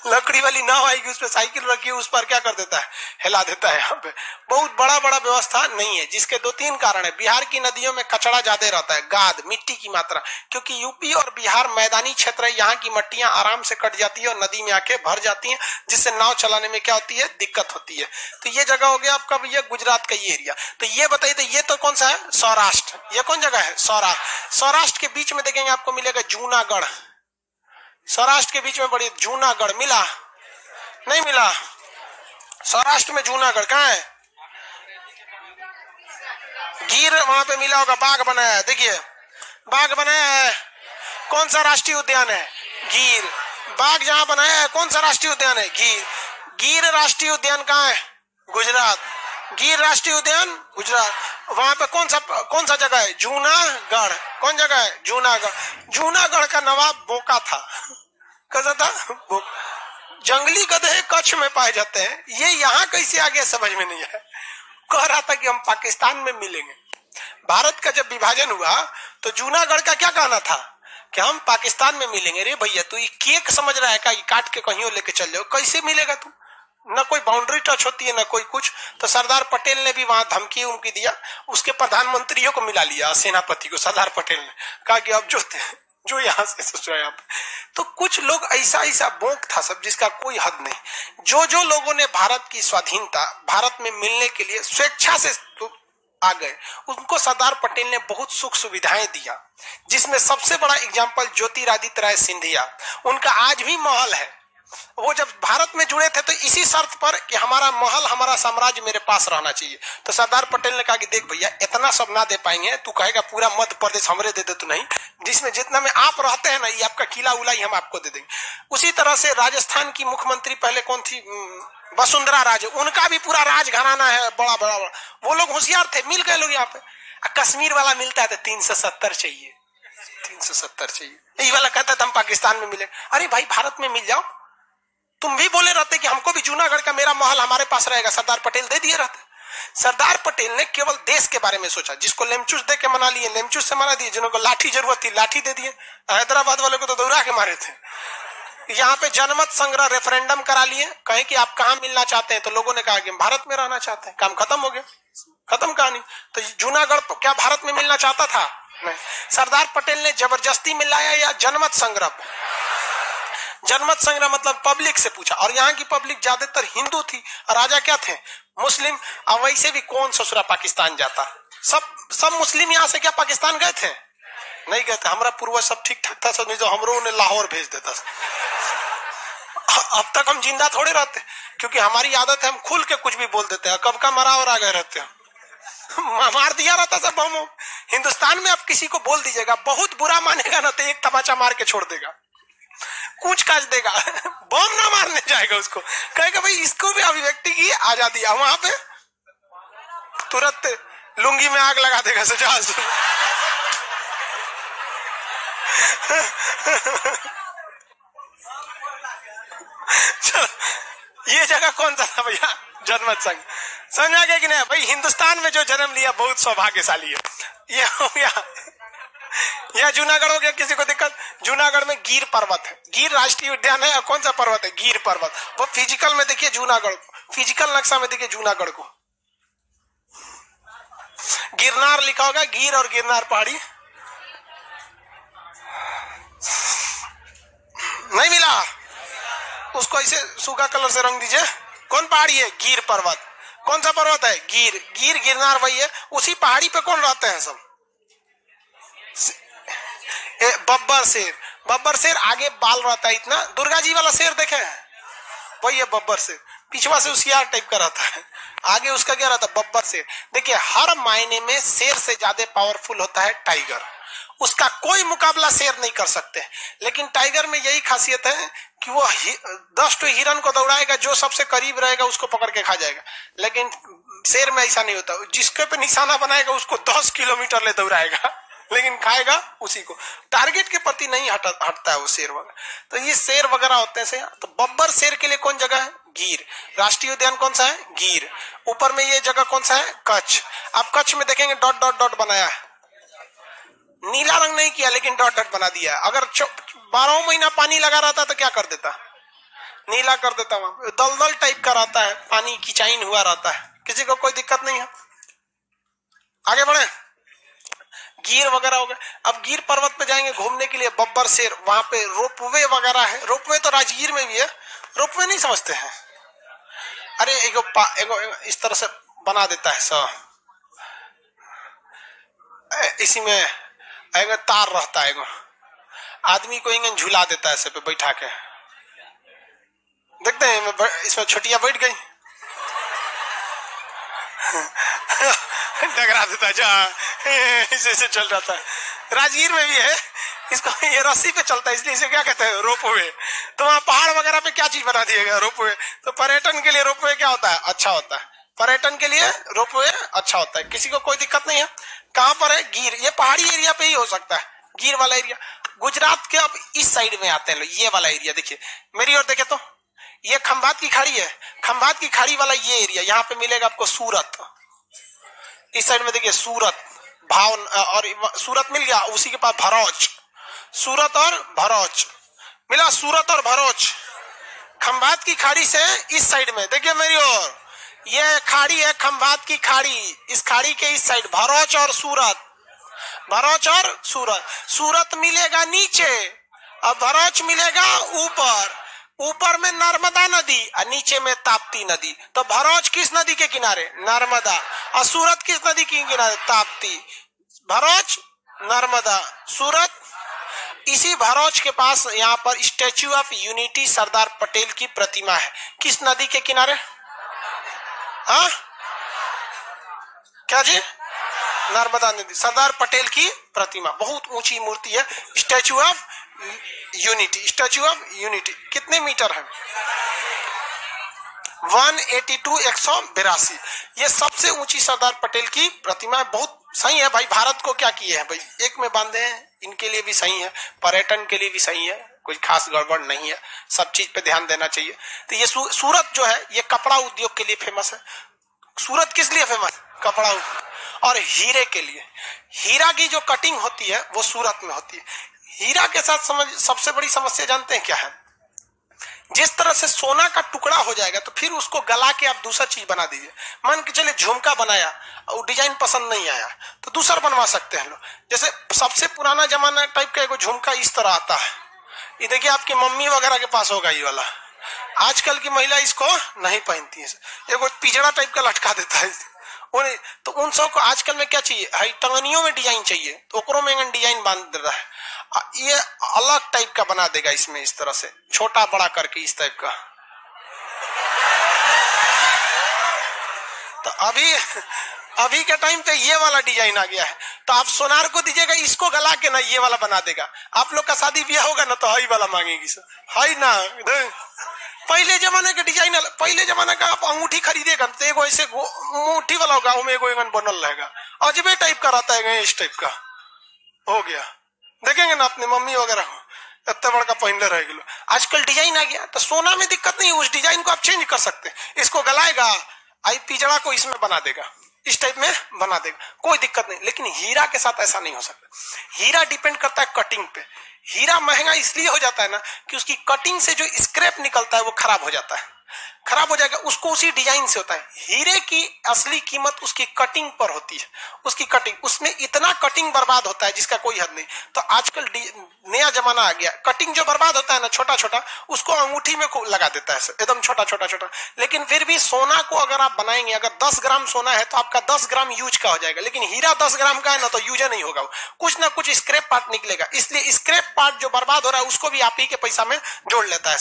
लकड़ी वाली नाव आएगी, उस पर साइकिल रखी, उस पर क्या कर देता है? हिला देता है। यहाँ पे बहुत बड़ा व्यवस्था नहीं है, जिसके 2-3 कारण है। बिहार की नदियों में कचरा ज्यादा रहता है, गाद मिट्टी की मात्रा, क्योंकि यूपी और बिहार मैदानी क्षेत्र है, यहाँ की मट्टियां आराम से कट जाती है और नदी में आके भर जाती है, जिससे नाव चलाने में क्या होती है? दिक्कत होती है। तो ये जगह हो गया आपका भैया गुजरात का ये एरिया। तो ये बताइए, तो ये तो कौन सा है? सौराष्ट्र। ये कौन जगह है? सौराष्ट्र। सौराष्ट्र के बीच में देखेंगे आपको मिलेगा जूनागढ़। सौराष्ट्र के बीच में बड़ी जूनागढ़ मिला? नहीं मिला। सौराष्ट्र में जूनागढ़ कहाँ है? गिर वहां पे मिला होगा, बाग बनाया है, देखिए बाग बनाया है। कौन सा राष्ट्रीय उद्यान है? गिर। बाग जहां बनाया है कौन सा राष्ट्रीय उद्यान है? गिर। गिर राष्ट्रीय उद्यान कहाँ है? गुजरात। गिर राष्ट्रीय उद्यान गुजरात। वहां पे कौन सा जगह है? जूनागढ़। कौन जगह है? जूनागढ़। जूनागढ़ का नवाब बोका था। कैसा था? जंगली गधे कच्छ में पाए जाते हैं, ये यहाँ कैसे आ गया समझ में नहीं है। कह रहा था कि हम पाकिस्तान में मिलेंगे। भारत का जब विभाजन हुआ तो जूनागढ़ का क्या कहना था कि हम पाकिस्तान में मिलेंगे। रे भैया तू ये केक समझ रहा है का? काट के कहीं लेके चल जाओ, कैसे मिलेगा तू? न कोई बाउंड्री टच होती है न कोई कुछ। तो सरदार पटेल ने भी वहां धमकी उमकी दिया, उसके प्रधानमंत्रियों को मिला लिया, सेनापति को सरदार पटेल ने कहा कि अब जो यहाँ से सोचो यहाँ पे। तो कुछ लोग ऐसा बोंक था सब, जिसका कोई हद नहीं। जो लोगों ने भारत की स्वाधीनता भारत में मिलने के लिए स्वेच्छा से आ गए, उनको सरदार पटेल ने बहुत सुख सुविधाएं दिया, जिसमें सबसे बड़ा एग्जाम्पल ज्योतिरादित्य राय सिंधिया। उनका आज भी महल है। वो जब भारत में जुड़े थे तो इसी शर्त पर कि हमारा महल हमारा साम्राज्य मेरे पास रहना चाहिए। तो सरदार पटेल ने कहा कि देख भैया इतना सब ना दे पाएंगे, तू कहेगा पूरा मध्य प्रदेश हमरे दे दे, तो नहीं, जिसमें जितना में आप रहते हैं ना, ये आपका किला उला ही हम आपको दे देंगे। उसी तरह से राजस्थान की मुख्यमंत्री पहले कौन थी? वसुंधरा राजे। उनका भी पूरा राज घराना है, बड़ा। वो लोग होशियार थे, मिल गए लोग यहाँ पे। कश्मीर वाला मिलता है तो 370 चाहिए, 370 चाहिए। यही वाला कहता था हम पाकिस्तान में मिले। अरे भाई भारत में मिल जाओ। तुम भी बोले रहते कि हमको भी जूनागढ़ का मेरा महल हमारे पास रहेगा, सरदार पटेल दे दिए रहते। सरदार पटेल ने केवल देश के बारे में सोचा। जिसको लेमचूस दे के मना लिए, लेमचूस से मना दिए। जिनको लाठी जरूरत थी, लाठी दे दिए। हैदराबाद वाले को तो दौड़ा के मारे थे। यहाँ पे जनमत संग्रह रेफरेंडम करा लिए, कहें कि आप कहाँ मिलना चाहते हैं, तो लोगों ने कहा कि भारत में रहना चाहते हैं। काम खत्म हो गया, खत्म कहानी। तो जूनागढ़ क्या भारत में मिलना चाहता था? नहीं। सरदार पटेल ने जबरदस्ती मिलाया या जनमत संग्रह? जनमत संग्रह मतलब पब्लिक से पूछा, और यहाँ की पब्लिक ज्यादातर हिंदू थी, राजा क्या थे? मुस्लिम। और वैसे भी कौन ससुरा पाकिस्तान जाता? सब मुस्लिम यहाँ से क्या पाकिस्तान गए थे? नहीं गए थे। हमारा पूर्वज सब ठीक ठाक था, सब नहीं तो हमरो ने लाहौर भेज देता। अब तक हम जिंदा थोड़े रहते, क्योंकि हमारी आदत है हम खुल के कुछ भी बोल देते हैं। कब का मरा और आ गए रहते हैं, मार दिया रहता सब बम। हिंदुस्तान में आप किसी को बोल दीजिएगा, बहुत बुरा मानेगा ना तो एक तमाचा मार के छोड़ देगा, कूच काच देगा, बम ना मारने जाएगा उसको। कहेगा भाई इसको भी अभिव्यक्ति की आजादी है। वहां पे तुरंत लुंगी में आग लगा देगा सजा। चलो ये जगह कौन सा था भैया? जनमत संघ। समझ आ गया कि नहीं? भाई हिंदुस्तान में जो जन्म लिया बहुत सौभाग्यशाली है। ये हो गया, यह जूनागढ़ हो गया। किसी को दिक्कत? जूनागढ़ में गिर पर्वत है, गिर राष्ट्रीय उद्यान है। कौन सा पर्वत है? गिर पर्वत। वो फिजिकल में देखिए जूनागढ़ को, फिजिकल नक्शा में देखिए जूनागढ़ को। गिरनार लिखा होगा, गिर और गिरनार पहाड़ी नहीं मिला। उसको ऐसे सूखा कलर से रंग दीजिए। कौन पहाड़ी है? गिर पर्वत। कौन सा पर्वत है? गिर। गिरनार वही है। उसी पहाड़ी पे कौन रहते हैं सब? बब्बर शेर। बब्बर शेर आगे बाल रहता है इतना, दुर्गा जी वाला शेर देखे हैं, वही है बब्बर शेर। पिछवा से उसियार टाइप का रहता है, आगे उसका क्या रहता है? बब्बर शेर। देखिए हर मायने में शेर से ज्यादा पावरफुल होता है टाइगर। उसका कोई मुकाबला शेर नहीं कर सकते। लेकिन टाइगर में यही खासियत है कि वो 10 हिरन को दौड़ाएगा, जो सबसे करीब रहेगा उसको पकड़ के खा जाएगा। लेकिन शेर में ऐसा नहीं होता, जिसके पे निशाना बनाएगा उसको 10 किलोमीटर ले दौड़ाएगा, लेकिन खाएगा उसी को। टारगेट के प्रति नहीं हटता है वो शेर वगैरह। तो ये शेर वगैरह होते हैं। तो बब्बर शेर के लिए कौन जगह है? गिर। राष्ट्रीय उद्यान कौन सा है? गिर। ऊपर में ये जगह कौन सा है? कच्छ। आप कच्छ में देखेंगे डॉट डॉट डॉट बनाया है, नीला रंग नहीं किया लेकिन डॉट डॉट बना दिया। अगर 12 महीना पानी लगा रहता तो क्या कर देता? नीला कर देता। वहां दलदल टाइप का रहता है, पानी किचाइन हुआ रहता है, किसी को कोई दिक्कत नहीं है। आगे बढ़े। गिर वगैरह हो गए। अब गिर पर्वत पे जाएंगे घूमने के लिए, बब्बर शेर, वहां पे रोपवे वगैरह है। रोपवे तो राजगीर में भी है। रोपवे नहीं समझते हैं? अरे एगो इस तरह से बना देता है सब, इसी में एगो तार रहता है, एगो आदमी को इंगन झुला देता है ऐसे पे बैठा के। देखते हैं इसमें छोटिया बैठ गई डगरा देता जा, ऐसे चल जाता है। राजगीर में भी है, इसको ये रस्सी पे चलता है, इसलिए इसे क्या कहते हैं? रोपवे। तो वहाँ पहाड़ वगैरह पे क्या चीज बना दिया गया? रोपवे। तो पर्यटन के लिए रोपवे क्या होता है? अच्छा होता है। पर्यटन के लिए रोपवे अच्छा होता है, किसी को कोई दिक्कत नहीं है। कहाँ पर है? गिर। ये पहाड़ी एरिया पे ही हो सकता है, गिर वाला एरिया। गुजरात के अब इस साइड में आते हैं लोग, ये वाला एरिया देखिए मेरी ओर देखे तो, ये खंभात की खाड़ी है, खंभात की खाड़ी वाला ये एरिया, यहाँ पे मिलेगा आपको सूरत। इस साइड में देखिए सूरत, भाव और सूरत मिल गया, उसी के पास भरौच। सूरत और भरौच मिला, सूरत और भरौच। खंभात की खाड़ी से इस साइड में देखिए मेरी ओर, ये खाड़ी है खंभात की खाड़ी, इस खाड़ी के इस साइड भरौच और सूरत, भरौच और सूरत। सूरत मिलेगा नीचे और भरौच मिलेगा ऊपर। ऊपर में नर्मदा नदी और नीचे में ताप्ती नदी। तो भरौच किस नदी के किनारे? नर्मदा। और सूरत किस नदी के किनारे? ताप्ती। भरौच नर्मदा, सूरत। इसी भरौच के पास यहाँ पर statue of unity Sardar Patel की प्रतिमा है। किस नदी के किनारे? हाँ क्या जी? नर्मदा नदी। सरदार पटेल की प्रतिमा, बहुत ऊंची मूर्ति है, statue of unity. Statue of unity कितने मीटर है? 182, 182। ये सबसे ऊंची सरदार पटेल की प्रतिमा है। बहुत सही है भाई, भारत को क्या किए हैं भाई, एक में बांधे हैं, इनके लिए भी सही है, पर्यटन के लिए भी सही है, कोई खास गड़बड़ नहीं है, सब चीज पे ध्यान देना चाहिए। तो ये सूरत जो है ये कपड़ा उद्योग के लिए फेमस है। सूरत किस लिए फेमस? कपड़ा उद्योग और हीरे के लिए। हीरा की जो कटिंग होती है वो सूरत में होती है। हीरा के साथ सबसे बड़ी समस्या जानते हैं क्या है? जिस तरह से सोना का टुकड़ा हो जाएगा तो फिर उसको गला के आप दूसरा चीज बना दीजिए। मान के चले झुमका बनाया और डिजाइन पसंद नहीं आया तो दूसरा बनवा सकते हैं लोग। जैसे सबसे पुराना जमाना टाइप का एगो झुमका इस तरह आता है, ये देखिए आपकी मम्मी वगैरह के पास होगा ये वाला। आजकल की महिला इसको नहीं पहनती है, एगो पिजड़ा टाइप का लटका देता है। तो उन सब को आजकल में क्या चाहिए? हाई टंगनियों में डिजाइन चाहिए तो ओकरों में डिजाइन बांध देता है। ये अलग टाइप का बना देगा इसमें, इस तरह से छोटा बड़ा करके इस टाइप का। तो अभी के टाइम पे ये वाला डिजाइन आ गया है। तो आप सोनार को दीजिएगा, इसको गला के ना ये वाला बना देगा। आप लोग का शादी ब्याह होगा ना तो हाई वाला मांगेगी सर, हाई ना। पहले जमाने के डिजाइन, पहले जमाने का आप अंगूठी खरीदेगा तो एगो ऐसे अंगूठी वाला होगा, उसमें एगो बनल रहेगा, अजबे टाइप का रहता है, इस टाइप का हो गया। देखेंगे ना अपने मम्मी वगैरह को इतना बड़ा पहनले रह गए। आजकल डिजाइन आ गया तो सोना में दिक्कत नहीं, उस डिजाइन को आप चेंज कर सकते हैं। इसको गलाएगा, आई पिजड़ा को इसमें बना देगा, इस टाइप में बना देगा, कोई दिक्कत नहीं। लेकिन हीरा के साथ ऐसा नहीं हो सकता। हीरा डिपेंड करता है कटिंग पे। हीरा महंगा इसलिए हो जाता है ना कि उसकी कटिंग से जो स्क्रैप निकलता है वो खराब हो जाता है, खराब हो जाएगा, उसको उसी डिजाइन से होता है। हीरे की असली कीमत उसकी कटिंग पर होती है, उसकी कटिंग, उसमें इतना कटिंग बर्बाद होता है जिसका कोई हद नहीं। तो आजकल नया जमाना आ गया, कटिंग जो बर्बाद होता है ना छोटा छोटा, उसको अंगूठी में लगा देता है एकदम छोटा छोटा छोटा। लेकिन फिर भी सोना को अगर आप बनाएंगे, अगर 10 ग्राम सोना है तो आपका 10 ग्राम यूज का हो जाएगा। लेकिन हीरा 10 ग्राम का है ना तो यूज नहीं होगा, कुछ ना कुछ स्क्रैप पार्ट निकलेगा। इसलिए स्क्रैप पार्ट जो बर्बाद हो रहा है उसको भी आप ही के पैसा में जोड़ लेता है।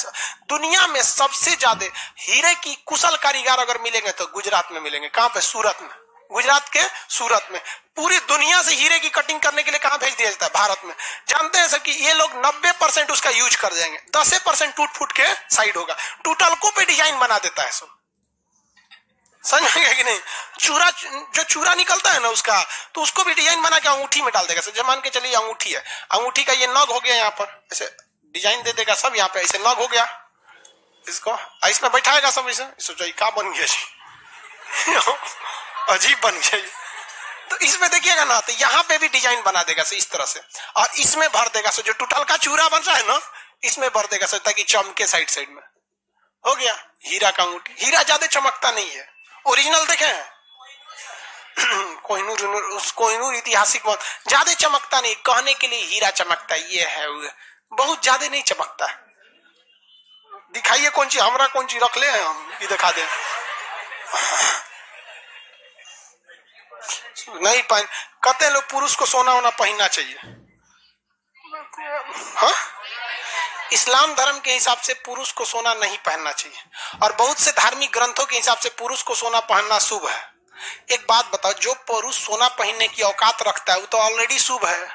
दुनिया में सबसे ज्यादा हीरे की कुशल कारीगर अगर मिलेंगे तो गुजरात में मिलेंगे। कहां पे? सूरत में। गुजरात के सूरत में। पूरी दुनिया से हीरे की कटिंग करने के लिए कहां भेज दिया जाता है? भारत में। जानते हैं सर कि ये लोग 90% उसका यूज कर जाएंगे, 10% टूट फूट के साइड होगा, टूटलकों पे डिजाइन बना देता है सब। समझ में गया कि नहीं? चूरा, जो चूरा निकलता है ना उसका, तो उसको भी डिजाइन बना के अंगूठी में डाल देगा। जब मान के चलिए अंगूठी है, अंगूठी का ये नग हो गया, यहाँ पर ऐसे डिजाइन दे देगा सब, यहाँ पे ऐसे नग हो गया, इसको इसमें बैठाएगा सब ऐसे। सोचो क्या बन गया जी अजीब बन गया। तो इसमें देखिएगा ना, तो यहाँ पे भी डिजाइन बना देगा इस तरह से, और इसमें भर देगा जो टूटल का चूरा बन रहा है ना, इसमें भर देगा ताकि चमके साइड साइड में। हो गया हीरा का अंगूठी। हीरा ज्यादा चमकता नहीं है, ओरिजिनल देखे कोहिनूर ऐतिहासिक ज्यादा चमकता नहीं, कहने के लिए हीरा चमकता है, ये है वो, बहुत ज्यादा नहीं चमकता है। दिखाइए कौन चीज, हमारा कौन चीज रख ले हम, ये दिखा दे। नहीं पहन, कहते लोग पुरुष को सोना होना पहनना चाहिए। हाँ, इस्लाम धर्म के हिसाब से पुरुष को सोना नहीं पहनना चाहिए, और बहुत से धार्मिक ग्रंथों के हिसाब से पुरुष को सोना पहनना शुभ है। एक बात बताओ, जो पुरुष सोना पहनने की औकात रखता है वो तो ऑलरेडी शुभ है।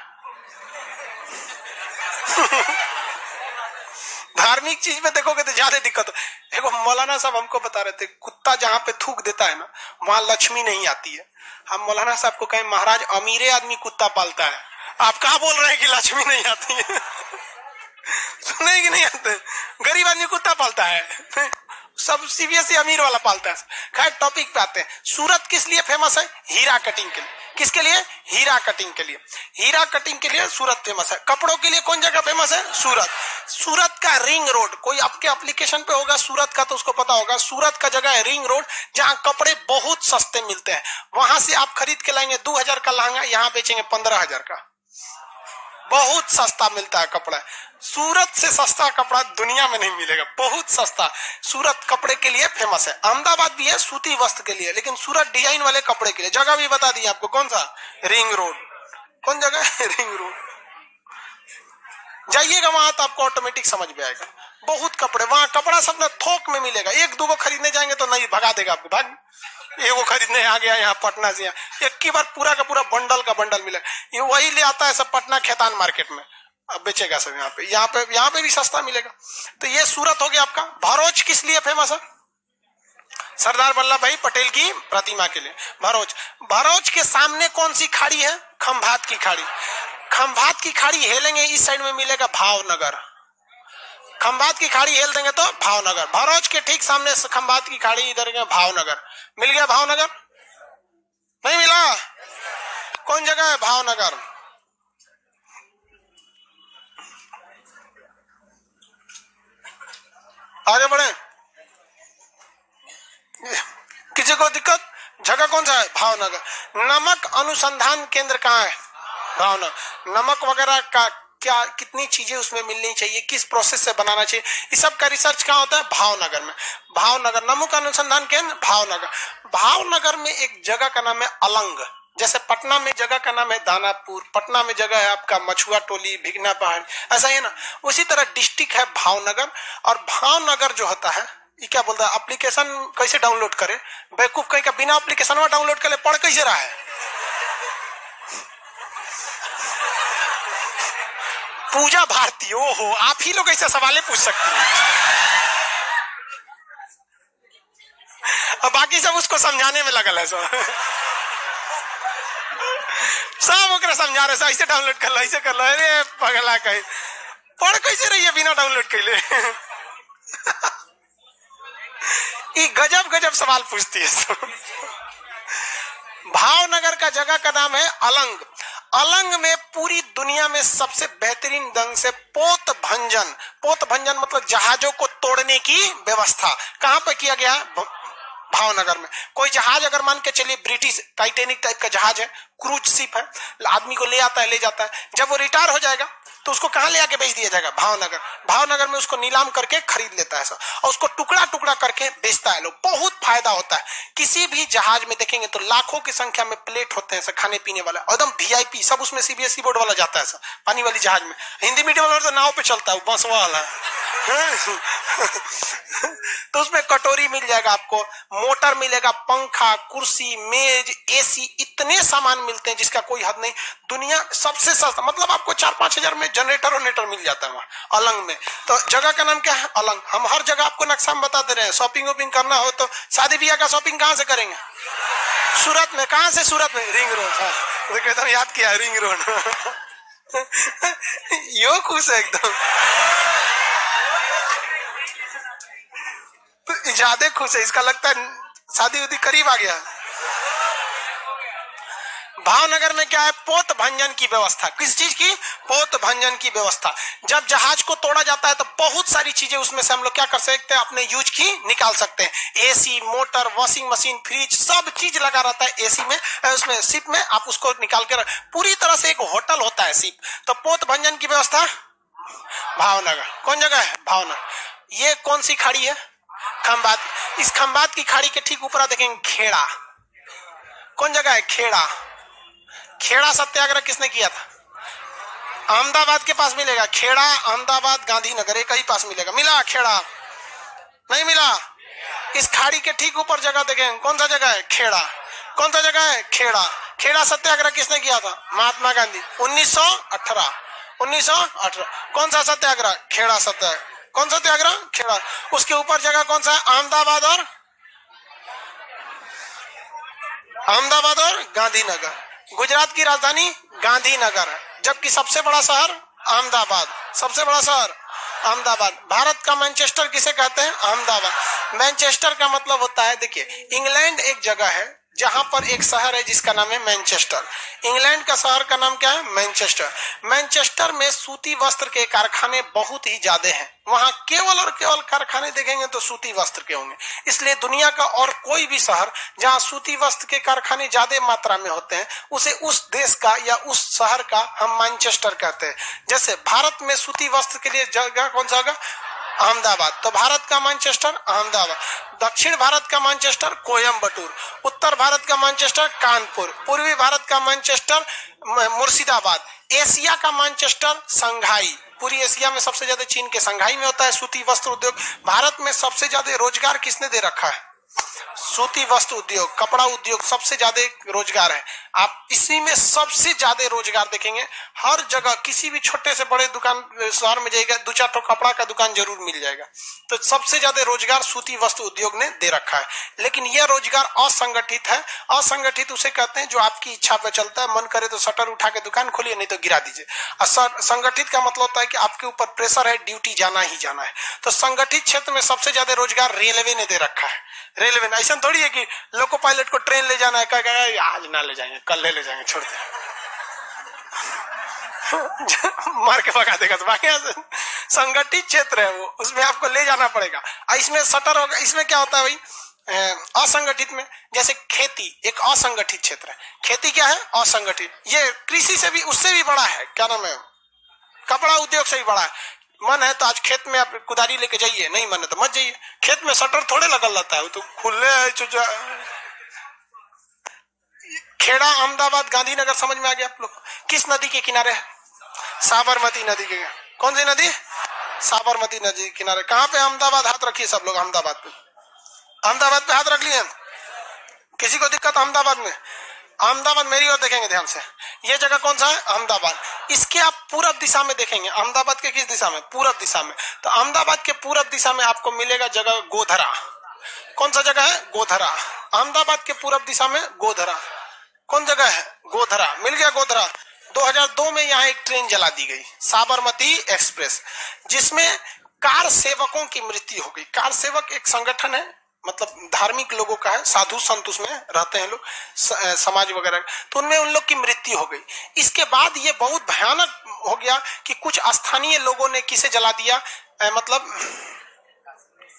धार्मिक चीज में देखोगे तो ज्यादा दिक्कत। देखो मौलाना साहब हमको बता रहे थे, कुत्ता जहां पे थूक देता है ना, वहां लक्ष्मी नहीं आती है। हम मौलाना साहब को कहें, महाराज अमीरे आदमी कुत्ता पालता है, आप कहा बोल रहे हैं कि लक्ष्मी नहीं आती है? सुने कि नहीं आते? गरीब आदमी कुत्ता पालता है, सब सीबीएसई अमीर वाला पालता है। खैर टॉपिक पे आते हैं। सूरत किस लिए फेमस है? हीरा कटिंग के लिए। किसके लिए? हीरा कटिंग के लिए। हीरा कटिंग के लिए सूरत फेमस है। कपड़ों के लिए कौन जगह फेमस है? सूरत। सूरत का रिंग रोड, कोई आपके एप्लीकेशन पे होगा सूरत का तो उसको पता होगा, सूरत का जगह है रिंग रोड, जहां कपड़े बहुत सस्ते मिलते हैं। वहां से आप खरीद के लाएंगे 2000 का लहंगा, यहाँ बेचेंगे 15,000 का। बहुत सस्ता मिलता है कपड़ा। सूरत से सस्ता कपड़ा दुनिया में नहीं मिलेगा, बहुत सस्ता। सूरत कपड़े के लिए फेमस है। अहमदाबाद भी है सूती वस्त्र के लिए, लेकिन सूरत डिजाइन वाले कपड़े के लिए। जगह भी बता दी आपको, कौन सा? Ring road. कौन जगह है? Ring road. जाइएगा वहां तो आपको ऑटोमेटिक समझ में आएगा। बहुत कपड़े वहां, कपड़ा सब ना थोक में मिलेगा। एक दो खरीदने जाएंगे तो नहीं, भगा देगा आपको, भाग। वो खरीदने आ गया यहाँ पटना से, एक की बार पूरा का पूरा बंडल का बंडल मिलेगा। ये वही ले आता है सब पटना खेतान मार्केट में, अब बेचेगा सब यहाँ पे भी सस्ता मिलेगा। तो ये सूरत हो गया आपका। भरूच किस लिए फेमस है? सरदार वल्लभ भाई पटेल की प्रतिमा के लिए। भरूच। भरूच के सामने कौन सी खाड़ी है? खंभात की खाड़ी। खंभात की खाड़ी हेलेंगे इस साइड में मिलेगा भावनगर। खंभात की खाड़ी हेल देंगे तो भावनगर। भरूच के ठीक सामने खंभात की खाड़ी, इधर भावनगर। मिल गया भावनगर? नहीं मिला? कौन जगह है भावनगर? आगे बढ़े। किसी को दिक्कत? जगह कौन सा है? भावनगर। नमक अनुसंधान केंद्र कहाँ है? भावनगर। नमक वगैरह का क्या, कितनी चीजें उसमें मिलनी चाहिए, किस प्रोसेस से बनाना चाहिए, इस सब का रिसर्च कहाँ होता है? भावनगर में। भावनगर नमक अनुसंधान केंद्र भावनगर। भावनगर में एक जगह का नाम है अलंग। जैसे पटना में जगह का नाम है दानापुर, पटना में जगह है आपका मछुआ टोली, भिगना पहाड़, ऐसा ही है ना। उसी तरह डिस्ट्रिक्ट है भावनगर। और भावनगर जो होता है, ये क्या बोलता है, एप्लीकेशन कैसे डाउनलोड करे? बेवकूफ कहीं का बिना एप्लीकेशन डाउनलोड कर ले, पढ़ कैसे रहा है? पूजा भारती। ओहो, आप ही लोग ऐसे सवाल पूछ सकते हैं। और बाकी सब उसको समझाने में लगल है सब ओकरा समझा रहे, ऐसे डाउनलोड कर लो, ऐसे कर लो। अरे पगला कहीं पढ़ कैसे रही है बिना डाउनलोड कर ले? ये गजब गजब सवाल पूछती है। भावनगर का जगह का नाम है अलंग। अलंग में पूरी दुनिया में सबसे बेहतरीन ढंग से पोत भंजन मतलब जहाजों को तोड़ने की व्यवस्था कहां पर किया गया है? भावनगर में। कोई जहाज अगर मान के चलिए ब्रिटिश टाइटेनिक टाइप का जहाज है, क्रूज शिप है, आदमी को ले आता है, ले जाता है, जब वो रिटायर हो जाएगा तो उसको कहां ले आके बेच दिया जाएगा? भावनगर। भावनगर में उसको नीलाम करके खरीद लेता है सब, और उसको टुकड़ा टुकड़ा करके बेचता है लोग। बहुत फायदा होता है। किसी भी जहाज में देखेंगे तो लाखों की संख्या में प्लेट होते हैं सब खाने पीने वाला, एकदम वीआईपी सब। उसमें सीबीएसई बोर्ड वाला जाता है सब, पानी वाली जहाज में। हिंदी मीडियम वाला तो नाव पे चलता है, बस वाला तो उसमें कटोरी मिल जाएगा आपको, मोटर मिलेगा, पंखा, कुर्सी, मेज, एसी, इतने सामान मिलते हैं जिसका कोई हद नहीं। दुनिया सबसे सस्ता, मतलब आपको 4-5 हजार में जनरेटर मिल जाता है वहां अलंग में। तो जगह का नाम क्या है? अलंग। हम हर जगह आपको नक्शा में बता दे रहे हैं। शॉपिंग वॉपिंग करना हो तो शादी ब्याह का शॉपिंग कहाँ से करेंगे? सूरत में। कहाँ से? सूरत में, रिंग रोड। हाँ, तो याद किया, रिंग रोड। यो खुश है एकदम, तो ज्यादा खुश है, इसका लगता है शादी उदी करीब आ गया। भावनगर में क्या है? पोत भंजन की व्यवस्था। किस चीज की? पोत भंजन की व्यवस्था। जब जहाज को तोड़ा जाता है तो बहुत सारी चीजें उसमें से हम लोग क्या कर सकते हैं? अपने यूज की निकाल सकते हैं। AC, motor, washing machine, fridge, सब चीज लगा रहता है एसी में, उसमें शिप में। आप उसको निकाल के पूरी तरह से एक होटल होता है शिप। तो पोत भंजन की व्यवस्था भावनगर। कौन जगह है? भावनगर। ये कौन सी खाड़ी है? खंबात। इस खंबात की खाड़ी के ठीक ऊपर देखेंगे खेड़ा। कौन जगह है? खेड़ा। खेड़ा सत्याग्रह किसने किया था? अहमदाबाद के पास मिलेगा। खेड़ा, अहमदाबाद, गांधीनगर, एक ही पास मिलेगा। मिला खेड़ा? नहीं मिला। इस खाड़ी के ठीक ऊपर जगह देखें, कौन सा जगह है? खेड़ा। कौन सा जगह है? खेड़ा। खेड़ा सत्याग्रह किसने किया था? महात्मा गांधी। 1918। 1918। कौन सा सत्याग्रह? खेड़ा सत्याग्रह। कौन सा सत्याग्रह? खेड़ा। उसके ऊपर जगह कौन सा है? अहमदाबाद और गांधीनगर। गुजरात की राजधानी गांधीनगर है, जबकि सबसे बड़ा शहर अहमदाबाद। सबसे बड़ा शहर अहमदाबाद। भारत का मैनचेस्टर किसे कहते हैं? अहमदाबाद। मैनचेस्टर का मतलब होता है, देखिए, इंग्लैंड एक जगह है जहां पर एक शहर है जिसका नाम है मैनचेस्टर। इंग्लैंड का शहर का नाम क्या है? मैनचेस्टर। मैनचेस्टर में सूती वस्त्र के कारखाने बहुत ही ज्यादा हैं। वहां केवल और केवल कारखाने देखेंगे तो सूती वस्त्र के होंगे। इसलिए दुनिया का और कोई भी शहर जहां सूती वस्त्र के कारखाने ज्यादा मात्रा में होते हैं, उसे उस देश का या उस शहर का हम मैनचेस्टर कहते हैं। जैसे भारत में सूती वस्त्र के लिए जगह कौन सा होगा? अहमदाबाद। तो भारत का मैनचेस्टर अहमदाबाद। दक्षिण भारत का मैनचेस्टर कोयम्बटूर। उत्तर भारत का मैनचेस्टर कानपुर। पूर्वी भारत का मैनचेस्टर मुर्शिदाबाद। एशिया का मैनचेस्टर संघाई। पूरी एशिया में सबसे ज्यादा चीन के संघाई में होता है सूती वस्त्र उद्योग। भारत में सबसे ज्यादा रोजगार किसने दे रखा है? सूती वस्त्र उद्योग, कपड़ा उद्योग, सबसे ज्यादा रोजगार है। आप इसी में सबसे ज्यादा रोजगार देखेंगे। हर जगह किसी भी छोटे से बड़े दुकान शहर में जाएगा, 2-4 तो कपड़ा का दुकान जरूर मिल जाएगा। तो सबसे ज्यादा रोजगार सूती वस्त्र उद्योग ने दे रखा है। लेकिन यह रोजगार असंगठित है। असंगठित उसे कहते हैं जो आपकी इच्छा पे चलता है। मन करे तो शटर उठा के दुकान खोलिए, नहीं तो गिरा दीजिए। संगठित का मतलब होता है कि आपके ऊपर प्रेशर है, ड्यूटी जाना ही जाना है। तो संगठित क्षेत्र में सबसे ज्यादा रोजगार रेलवे ने दे रखा है। रेलवे ने, ऐसा थोड़ी है कि लोको पायलट को ट्रेन ले जाना है, कहेगा आज ना ले जाएंगे, कल ले जाएंगे, छोड़ दे, मार के भगा देगा। तो बाकी संगठित क्षेत्र है वो, उसमें आपको ले जाना पड़ेगा। इसमें शटर होगा। इसमें क्या होता है भाई? असंगठित में, जैसे खेती एक असंगठित क्षेत्र है। खेती क्या है? असंगठित। ये कृषि से भी, उससे भी बड़ा है। क्या नाम है? कपड़ा उद्योग से भी बड़ा है। मन है तो आज खेत में आप कुदारी लेके जाइए, नहीं मन है तो मत जाइए। खेत में शटर थोड़े लगल रहता है, वो तो खुले है। खेड़ा, अहमदाबाद, गांधीनगर समझ में आ गया आप लोग? किस नदी के किनारे है? साबरमती नदी के। कौन सी नदी? साबरमती नदी के किनारे। कहाँ पे? अहमदाबाद। हाथ रखिए सब लोग अहमदाबाद पे। अहमदाबाद पे हाथ रख लिए। किसी को दिक्कत अहमदाबाद में? अहमदाबाद मेरी ओर देखेंगे ध्यान से। ये जगह कौन सा है? अहमदाबाद। इसके आप पूरब दिशा में देखेंगे। अहमदाबाद के किस दिशा में? पूरब दिशा में। तो अहमदाबाद के पूरब दिशा में आपको मिलेगा जगह गोधरा। कौन सा जगह है? गोधरा। अहमदाबाद के पूरब दिशा में गोधरा। कौन जगह है? गोधरा। मिल गया गोधरा। 2002 में यहाँ एक ट्रेन जला दी गई, साबरमती एक्सप्रेस, जिसमें कार सेवकों की मृत्यु हो गई। कार सेवक एक संगठन है, मतलब धार्मिक लोगों का है, साधु संत उसमें रहते हैं लोग, समाज वगैरह। तो उनमें उन लोग की मृत्यु हो गई। इसके बाद ये बहुत भयानक हो गया कि कुछ स्थानीय लोगों ने किसे जला दिया, मतलब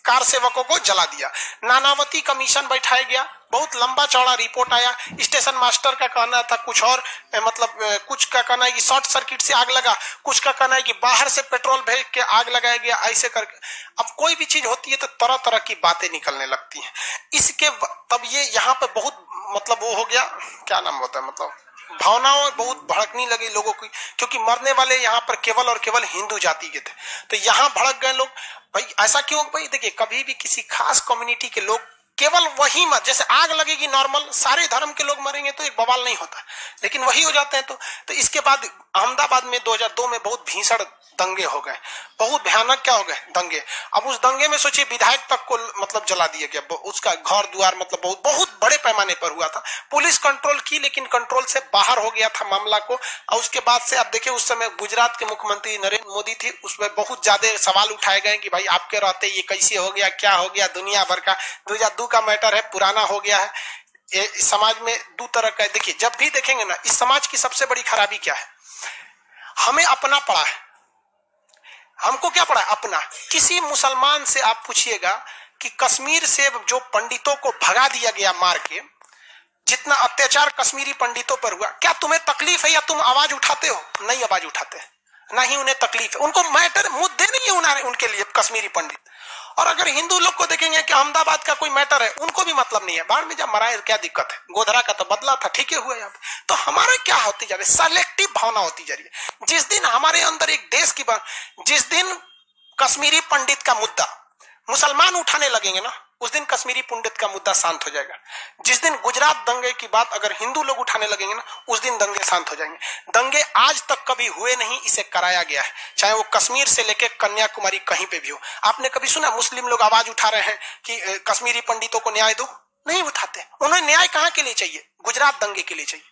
कार सेवकों को जला दिया। नानावती कमीशन बैठाया गया, बहुत लंबा चौड़ा रिपोर्ट आया। स्टेशन मास्टर का कहना था कुछ और, मतलब कुछ का कहना है कि शॉर्ट सर्किट से आग लगा, कुछ का कहना है कि बाहर से पेट्रोल भेज के आग लगाया गया, ऐसे करके। अब कोई भी चीज होती है तो तरह तरह की बातें निकलने लगती हैं। इसके तब ये यहाँ पे बहुत मतलब वो हो गया, क्या नाम होता है, मतलब भावनाओं बहुत भड़कने लगी लोगों की, क्योंकि मरने वाले यहाँ पर केवल और केवल हिंदू जाति के थे। तो यहाँ भड़क गए लोग। भाई ऐसा क्यों? भाई देखिए, कभी भी किसी खास कम्युनिटी के लोग केवल वही मत, जैसे आग लगेगी नॉर्मल, सारे धर्म के लोग मरेंगे तो एक बवाल नहीं होता, लेकिन वही हो जाते हैं। तो इसके बाद अहमदाबाद में 2002 में बहुत भीषण दंगे हो गए, बहुत भयानक क्या हो गए दंगे। अब उस दंगे में सोचिए विधायक तक को मतलब जला दिया गया, उसका घर द्वार, मतलब बहुत बहुत बड़े पैमाने पर हुआ था। पुलिस कंट्रोल की, लेकिन कंट्रोल से बाहर हो गया था मामला को। और उसके बाद से आप देखिए, उस समय गुजरात के मुख्यमंत्री नरेंद्र मोदी थी, उसमें बहुत ज्यादा सवाल उठाए गए कि भाई आपके रहते ये कैसे हो गया, क्या हो गया। दुनिया भर का 2002 का मैटर है, पुराना हो गया है। समाज में दो तरह का, देखिए जब भी देखेंगे ना, इस समाज की सबसे बड़ी खराबी क्या है, हमें अपना पड़ा है। हमको क्या पड़ा है? अपना। किसी मुसलमान से आप पूछिएगा कि कश्मीर से जो पंडितों को भगा दिया गया मार के, जितना अत्याचार कश्मीरी पंडितों पर हुआ, क्या तुम्हें तकलीफ है या तुम आवाज उठाते हो? नहीं आवाज उठाते, ना ही उन्हें तकलीफ है। उनको मैटर, मुद्दे नहीं है उनके लिए कश्मीरी पंडित। और अगर हिंदू लोग को देखेंगे कि अहमदाबाद का कोई मैटर है, उनको भी मतलब नहीं है, बाढ़ में जब मराए क्या दिक्कत है, गोधरा का तो बदला था, ठीक है हुआ यहाँ पे। तो हमारे क्या होती जा रही है? सेलेक्टिव भावना होती जा रही है। जिस दिन हमारे अंदर एक देश की बात, जिस दिन कश्मीरी पंडित का मुद्दा मुसलमान उठाने लगेंगे ना, उस दिन कश्मीरी पंडित का मुद्दा शांत हो जाएगा। जिस दिन गुजरात दंगे की बात अगर हिंदू लोग उठाने लगेंगे ना, उस दिन दंगे शांत हो जाएंगे। दंगे आज तक कभी हुए नहीं, इसे कराया गया है, चाहे वो कश्मीर से लेकर कन्याकुमारी कहीं पे भी हो। आपने कभी सुना मुस्लिम लोग आवाज उठा रहे हैं कि कश्मीरी पंडितों को न्याय दो? नहीं उठाते। उन्हें न्याय कहां के लिए चाहिए? गुजरात दंगे के लिए चाहिए।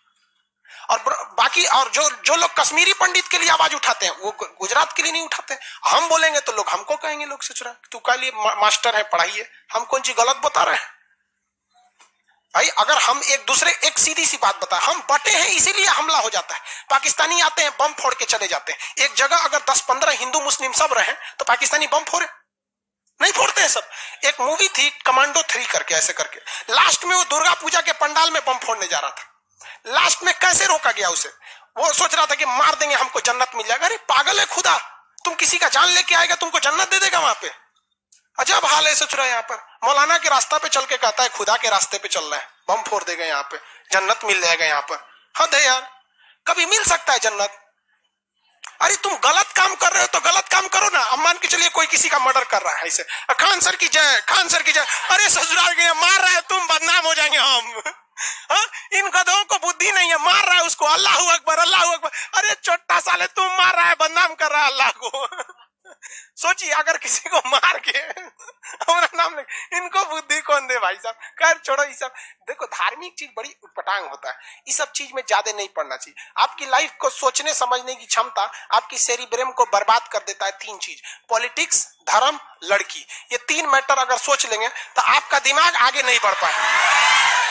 और बाकी और जो लोग कश्मीरी पंडित के लिए आवाज उठाते हैं, वो गुजरात के लिए नहीं उठाते। हम बोलेंगे तो लोग हमको कहेंगे, लोग सोच रहे तू का लिए मास्टर है, पढ़ाइए, हम कौन सी गलत बता रहे हैं? भाई अगर हम एक दूसरे, एक सीधी सी बात बता, हम बटे हैं इसीलिए हमला हो जाता है। पाकिस्तानी आते हैं, बम फोड़ के चले जाते हैं। एक जगह अगर 10-15 हिंदू मुस्लिम सब रहे तो पाकिस्तानी बम फोड़े? नहीं फोड़ते हैं सब। एक मूवी थी कमांडो 3 करके, ऐसे करके, लास्ट में वो दुर्गा पूजा के पंडाल में बम फोड़ने जा रहा था। लास्ट में कैसे रोका गया उसे? वो सोच रहा था कि मार देंगे हमको जन्नत मिल जाएगा। अरे पागल है खुदा, तुम किसी का जान लेके आएगा, तुमको जन्नत दे देगा वहां पे? अजब हाल है। सोच रहा है यहाँ पर मौलाना के रास्ता पे चल के कहता है खुदा के रास्ते पे चल रहा है, बम फोड़ देगा यहाँ पे, जन्नत मिल जाएगा यहाँ पर। हद है यार, कभी मिल सकता है जन्नत? अरे तुम गलत काम कर रहे हो तो गलत काम करो ना। अब मान के चलिए कोई किसी का मर्डर कर रहा है, ऐसे खान सर की जय, खान सर की जय, अरे ससुराल गए मार रहा है, तुम बदनाम हो जाएंगे हम। हाँ? इन गधों को बुद्धि नहीं है, मार रहा है उसको, अल्लाह अकबर अल्लाह अकबर। अरे छोटा साले तुम मार रहा है, बदनाम कर रहा है अल्लाह को। सोचिए अगर किसी को मार के हमारा नाम नहीं, इनको बुद्धि कौन दे भाई साहब। खैर छोड़ो ये सब। देखो धार्मिक चीज बड़ी उटपटांग होता है, इस सब चीज में ज्यादा नहीं पड़ना चाहिए। आपकी लाइफ को सोचने समझने की क्षमता, आपकी सेरिब्रेम को बर्बाद कर देता है 3 चीज, पॉलिटिक्स, धर्म, लड़की। ये 3 मैटर अगर सोच लेंगे तो आपका दिमाग आगे नहीं बढ़ पाए।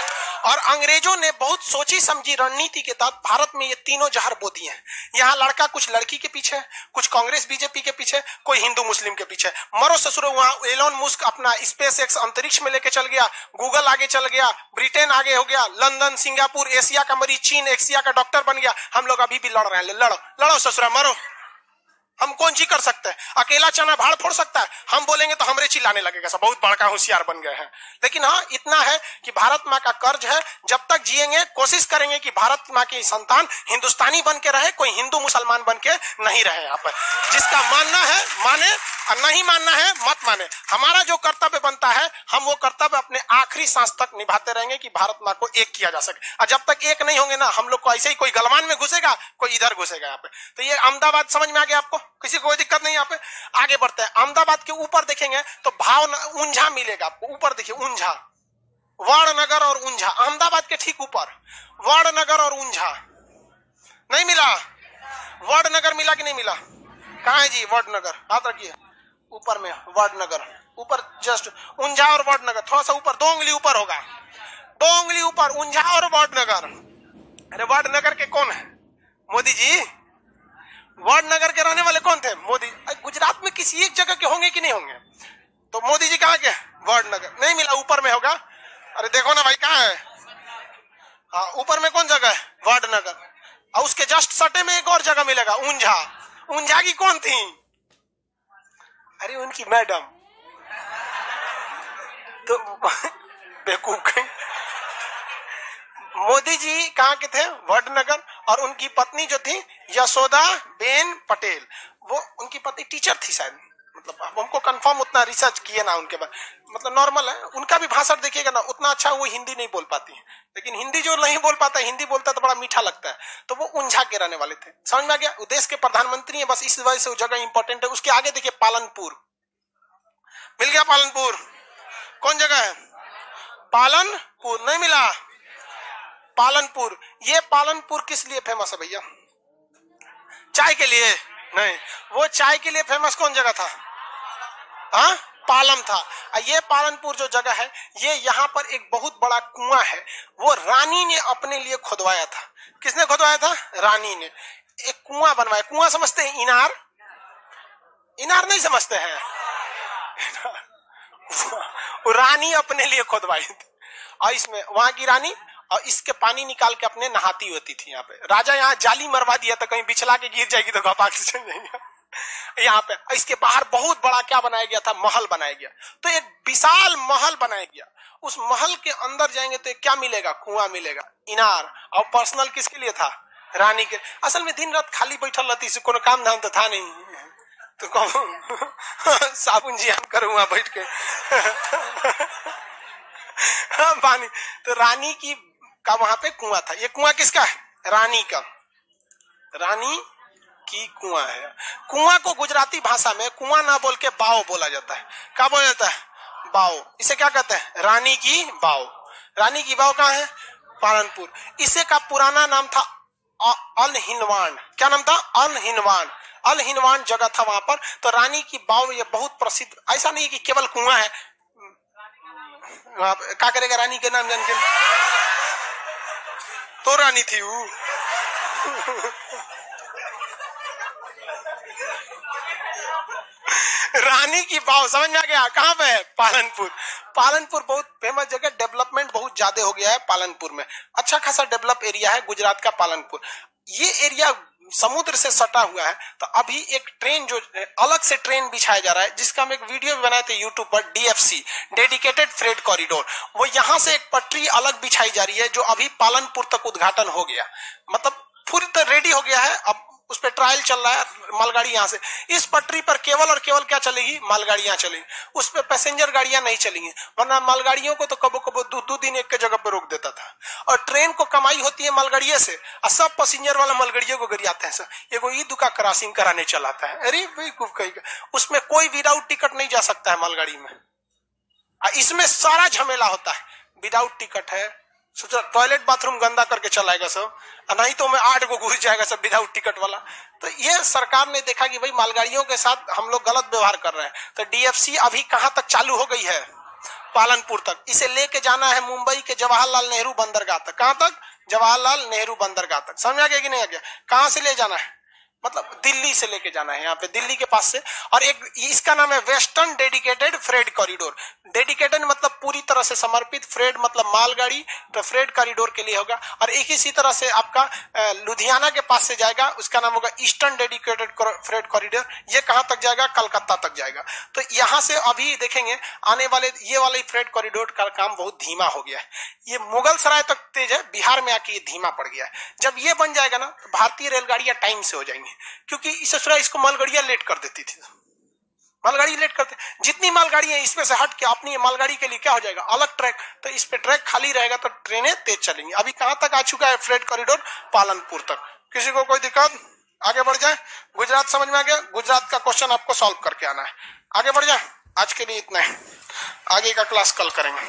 और अंग्रेजों ने बहुत सोची समझी रणनीति के तहत भारत में ये तीनों जहर बो दिए हैं। यहाँ लड़का कुछ लड़की के पीछे, कुछ कांग्रेस बीजेपी के पीछे, कोई हिंदू मुस्लिम के पीछे। मरो ससुरो, वहां एलोन मस्क अपना स्पेस एक्स अंतरिक्ष में लेके चल गया, गूगल आगे चल गया, ब्रिटेन आगे हो गया, लंदन, सिंगापुर, एशिया का मरीज चीन, एशिया का डॉक्टर बन गया। हम लोग अभी भी लड़ रहे हैं। लड़ो लड़ो ससुरा, मरो। हम कौन सी कर सकते हैं? अकेला चना भाड़ फोड़ सकता है? हम बोलेंगे तो हमरे चिल्लाने लगेगा, सब बहुत बड़का होशियार बन गए हैं। लेकिन हाँ इतना है कि भारत माँ का कर्ज है, जब तक जिएंगे कोशिश करेंगे कि भारत माँ की संतान हिंदुस्तानी बन के रहे, कोई हिंदू मुसलमान बन के नहीं रहे। यहाँ पर जिसका मानना है माने, और नहीं मानना है मत माने। हमारा जो कर्तव्य बनता है, हम वो कर्तव्य अपने आखिरी सांस तक निभाते रहेंगे कि भारत माँ को एक किया जा सके। और जब तक एक नहीं होंगे ना, हम लोग को ऐसे ही कोई गलवान में घुसेगा, कोई इधर घुसेगा यहाँ पे। तो ये अहमदाबाद समझ में आ गया आपको? किसी को कोई दिक्कत नहीं। यहाँ पे आगे बढ़ते हैं। अहमदाबाद के ऊपर देखेंगे तो भाव ऊंझा मिलेगा आपको। ऊपर देखिए ऊंझा, वड़नगर और ऊंझा, अहमदाबाद के ठीक ऊपर वड़नगर और ऊंझा। नहीं मिला? वड़नगर मिला कि नहीं मिला? कहाँ है जी वड़नगर? हाथ रखिए ऊपर में, वड़नगर ऊपर, जस्ट ऊंझा और वड़नगर थोड़ा सा ऊपर, 2 उंगली ऊपर होगा, 2 उंगली ऊपर, ऊंझा और वड़नगर। अरे वड़नगर के कौन है? मोदी जी। वड़नगर के रहने वाले कौन थे? मोदी। गुजरात में किसी एक जगह के होंगे कि नहीं होंगे? तो मोदी जी कहाँ के? वड़नगर। नहीं मिला, ऊपर में होगा। अरे देखो ना भाई कहाँ है? हाँ ऊपर में कौन जगह है? वड़नगर। और उसके जस्ट सटे में एक और जगह मिलेगा, ऊंझा। ऊंझा की कौन थी? अरे उनकी मैडम। तो बेवकूफ मोदी जी कहाँ के थे? वडनगर। और उनकी पत्नी जो थी यशोदा बेन पटेल, वो उनकी पत्नी टीचर थी शायद, मतलब अब हमको कंफर्म उतना रिसर्च किए ना उनके बाद, मतलब नॉर्मल है। उनका भी भाषण देखिएगा ना, उतना अच्छा वो हिंदी नहीं बोल पाती है, लेकिन हिंदी जो नहीं बोल पाता, हिंदी बोलता है तो बड़ा मीठा लगता है। तो वो उंझा के रहने वाले थे, समझ में आ गया? देश के प्रधानमंत्री है, बस इस वजह से वो जगह इंपॉर्टेंट है। उसके आगे देखिए पालनपुर, मिल गया पालनपुर। कौन जगह है? पालनपुर। नहीं मिला? पालनपुर। ये पालनपुर किस लिए फेमस है भैया? चाय के लिए? नहीं, वो चाय के लिए फेमस कौन जगह था? हाँ, पालम था। ये पालनपुर जो जगह है, ये यहाँ पर एक बहुत बड़ा कुआं है, वो रानी ने अपने लिए खुदवाया था। किसने खुदवाया था? रानी ने। एक कुआं बनवाया। कुआं समझते हैं? इनार। इनार नहीं समझते हैं? रानी अपने लिए खुदवाई थी, और इसमें वहां की रानी, और इसके पानी निकाल के अपने नहाती होती थी। यहाँ पे राजा यहाँ जाली मरवा दिया था, कहीं बिछला के गिर जाएगी तो घपाक से चल जाएगी। यहाँ पे इसके बाहर बहुत बड़ा क्या बनाया गया था? महल बनाया गया। तो एक विशाल महल बनाया गया। उस महल के अंदर जाएंगे तो क्या मिलेगा? कुआं मिलेगा, इनार। और पर्सनल किसके लिए था? रानी के। असल में दिन रात खाली बैठल रहती, इसे कोनो काम धाम तो था नहीं, तो कहूँ साबुन जी हम करूँ वहां बैठ के पानी। तो रानी की का वहां पे कुआं था। ये कुआं किसका है? रानी का। रानी की कुआं है। कुआं को गुजराती भाषा में कुआं ना बोल के बाव बोला जाता है। क्या बोला जाता है? बाव। इसे क्या कहते हैं? रानी की बाव। रानी की बाव कहाँ है? पालनपुर। इसे का पुराना नाम था अल-हिनवान। क्या नाम था? अल-हिनवान। अल-हिनवान जगह था वहां पर। तो रानी की बाव ये बहुत प्रसिद्ध, ऐसा नहीं कि केवल कुआं है। क्या करेगा रानी के नाम जान के? तो रानी थी वो। रानी की बाव, समझ में आ गया? कहाँ पे है? पालनपुर। पालनपुर बहुत फेमस जगह, डेवलपमेंट बहुत ज्यादा हो गया है पालनपुर में। अच्छा खासा डेवलप एरिया है गुजरात का पालनपुर। ये एरिया समुद्र से सटा हुआ है। तो अभी एक ट्रेन जो अलग से ट्रेन बिछाया जा रहा है, जिसका हम एक वीडियो भी बनाए थे यूट्यूब पर, DFC डेडिकेटेड फ्रेट कॉरिडोर। वो यहाँ से एक पटरी अलग बिछाई जा रही है, जो अभी पालनपुर तक उद्घाटन हो गया, मतलब पूरी तरह रेडी हो गया है। अब उस पर ट्रायल चल रहा है। मालगाड़ी यहाँ से इस पटरी पर केवल और केवल क्या चलेगी? मालगाड़ियां चलेगी। उस पर पैसेंजर गाड़ियां नहीं चलेंगी, वरना मालगाड़ियों को तो कबो कबो दो दो दिन एक के जगह पर रोक देता था। और ट्रेन को कमाई होती है मालगाड़ियों से, और सब पैसेंजर वाला मालगाड़ियों को गरियाते हैं। सर एगो ईद का क्रॉसिंग कराने चलाता है। अरे भाई, उसमें कोई विदाउट टिकट नहीं जा सकता है मालगाड़ी में। इसमें सारा झमेला होता है। विदाउट टिकट है, सोचा टॉयलेट बाथरूम गंदा करके चलाएगा सब, नहीं तो मैं 8 को घुस जाएगा सब विदाउट टिकट वाला। तो ये सरकार ने देखा कि भाई मालगाड़ियों के साथ हम लोग गलत व्यवहार कर रहे हैं। तो DFC अभी कहां तक चालू हो गई है? पालनपुर तक। इसे लेके जाना है मुंबई के जवाहरलाल नेहरू बंदरगाह तक। कहां तक? जवाहरलाल नेहरू बंदरगाह तक। समझ आ गया कि नहीं आ गया? कहां से ले जाना है? मतलब दिल्ली से लेके जाना है, यहाँ पे दिल्ली के पास से। और एक इसका नाम है western dedicated freight corridor. Dedicated मतलब पूरी तरह से समर्पित, फ्रेट मतलब मालगाड़ी, तो फ्रेट कॉरिडोर के लिए होगा। और एक इसी तरह से आपका लुधियाना के पास से जाएगा, उसका नाम होगा ईस्टर्न डेडिकेटेड फ्रेट कॉरिडोर। ये कहां तक जाएगा? कलकत्ता तक जाएगा। तो यहाँ से अभी देखेंगे आने वाले ये वाले फ्रेट कॉरिडोर का काम बहुत धीमा हो गया है। ये मुगल सराय तक तेज है, बिहार में आके ये धीमा पड़ गया है। जब ये बन जाएगा ना, तो भारतीय रेलगाड़ियां टाइम से हो जाएंगी, क्योंकि इसको मालगाड़ियां लेट कर देती थी। मालगाड़ी लेट करते, जितनी मालगाड़ियां इसमें से हट के अपनी मालगाड़ी के लिए क्या हो जाएगा? अलग ट्रैक। तो इस पे ट्रैक खाली रहेगा तो ट्रेनें तेज चलेंगी। अभी कहां तक आ चुका है फ्रेट कॉरिडोर? पालनपुर तक। किसी को कोई दिक्कत? आगे बढ़ जाए। गुजरात समझ में आ गया? गुजरात का क्वेश्चन आपको सॉल्व करके आना है। आगे बढ़ जाए। आज के लिए इतना है, आगे का क्लास कल करेंगे।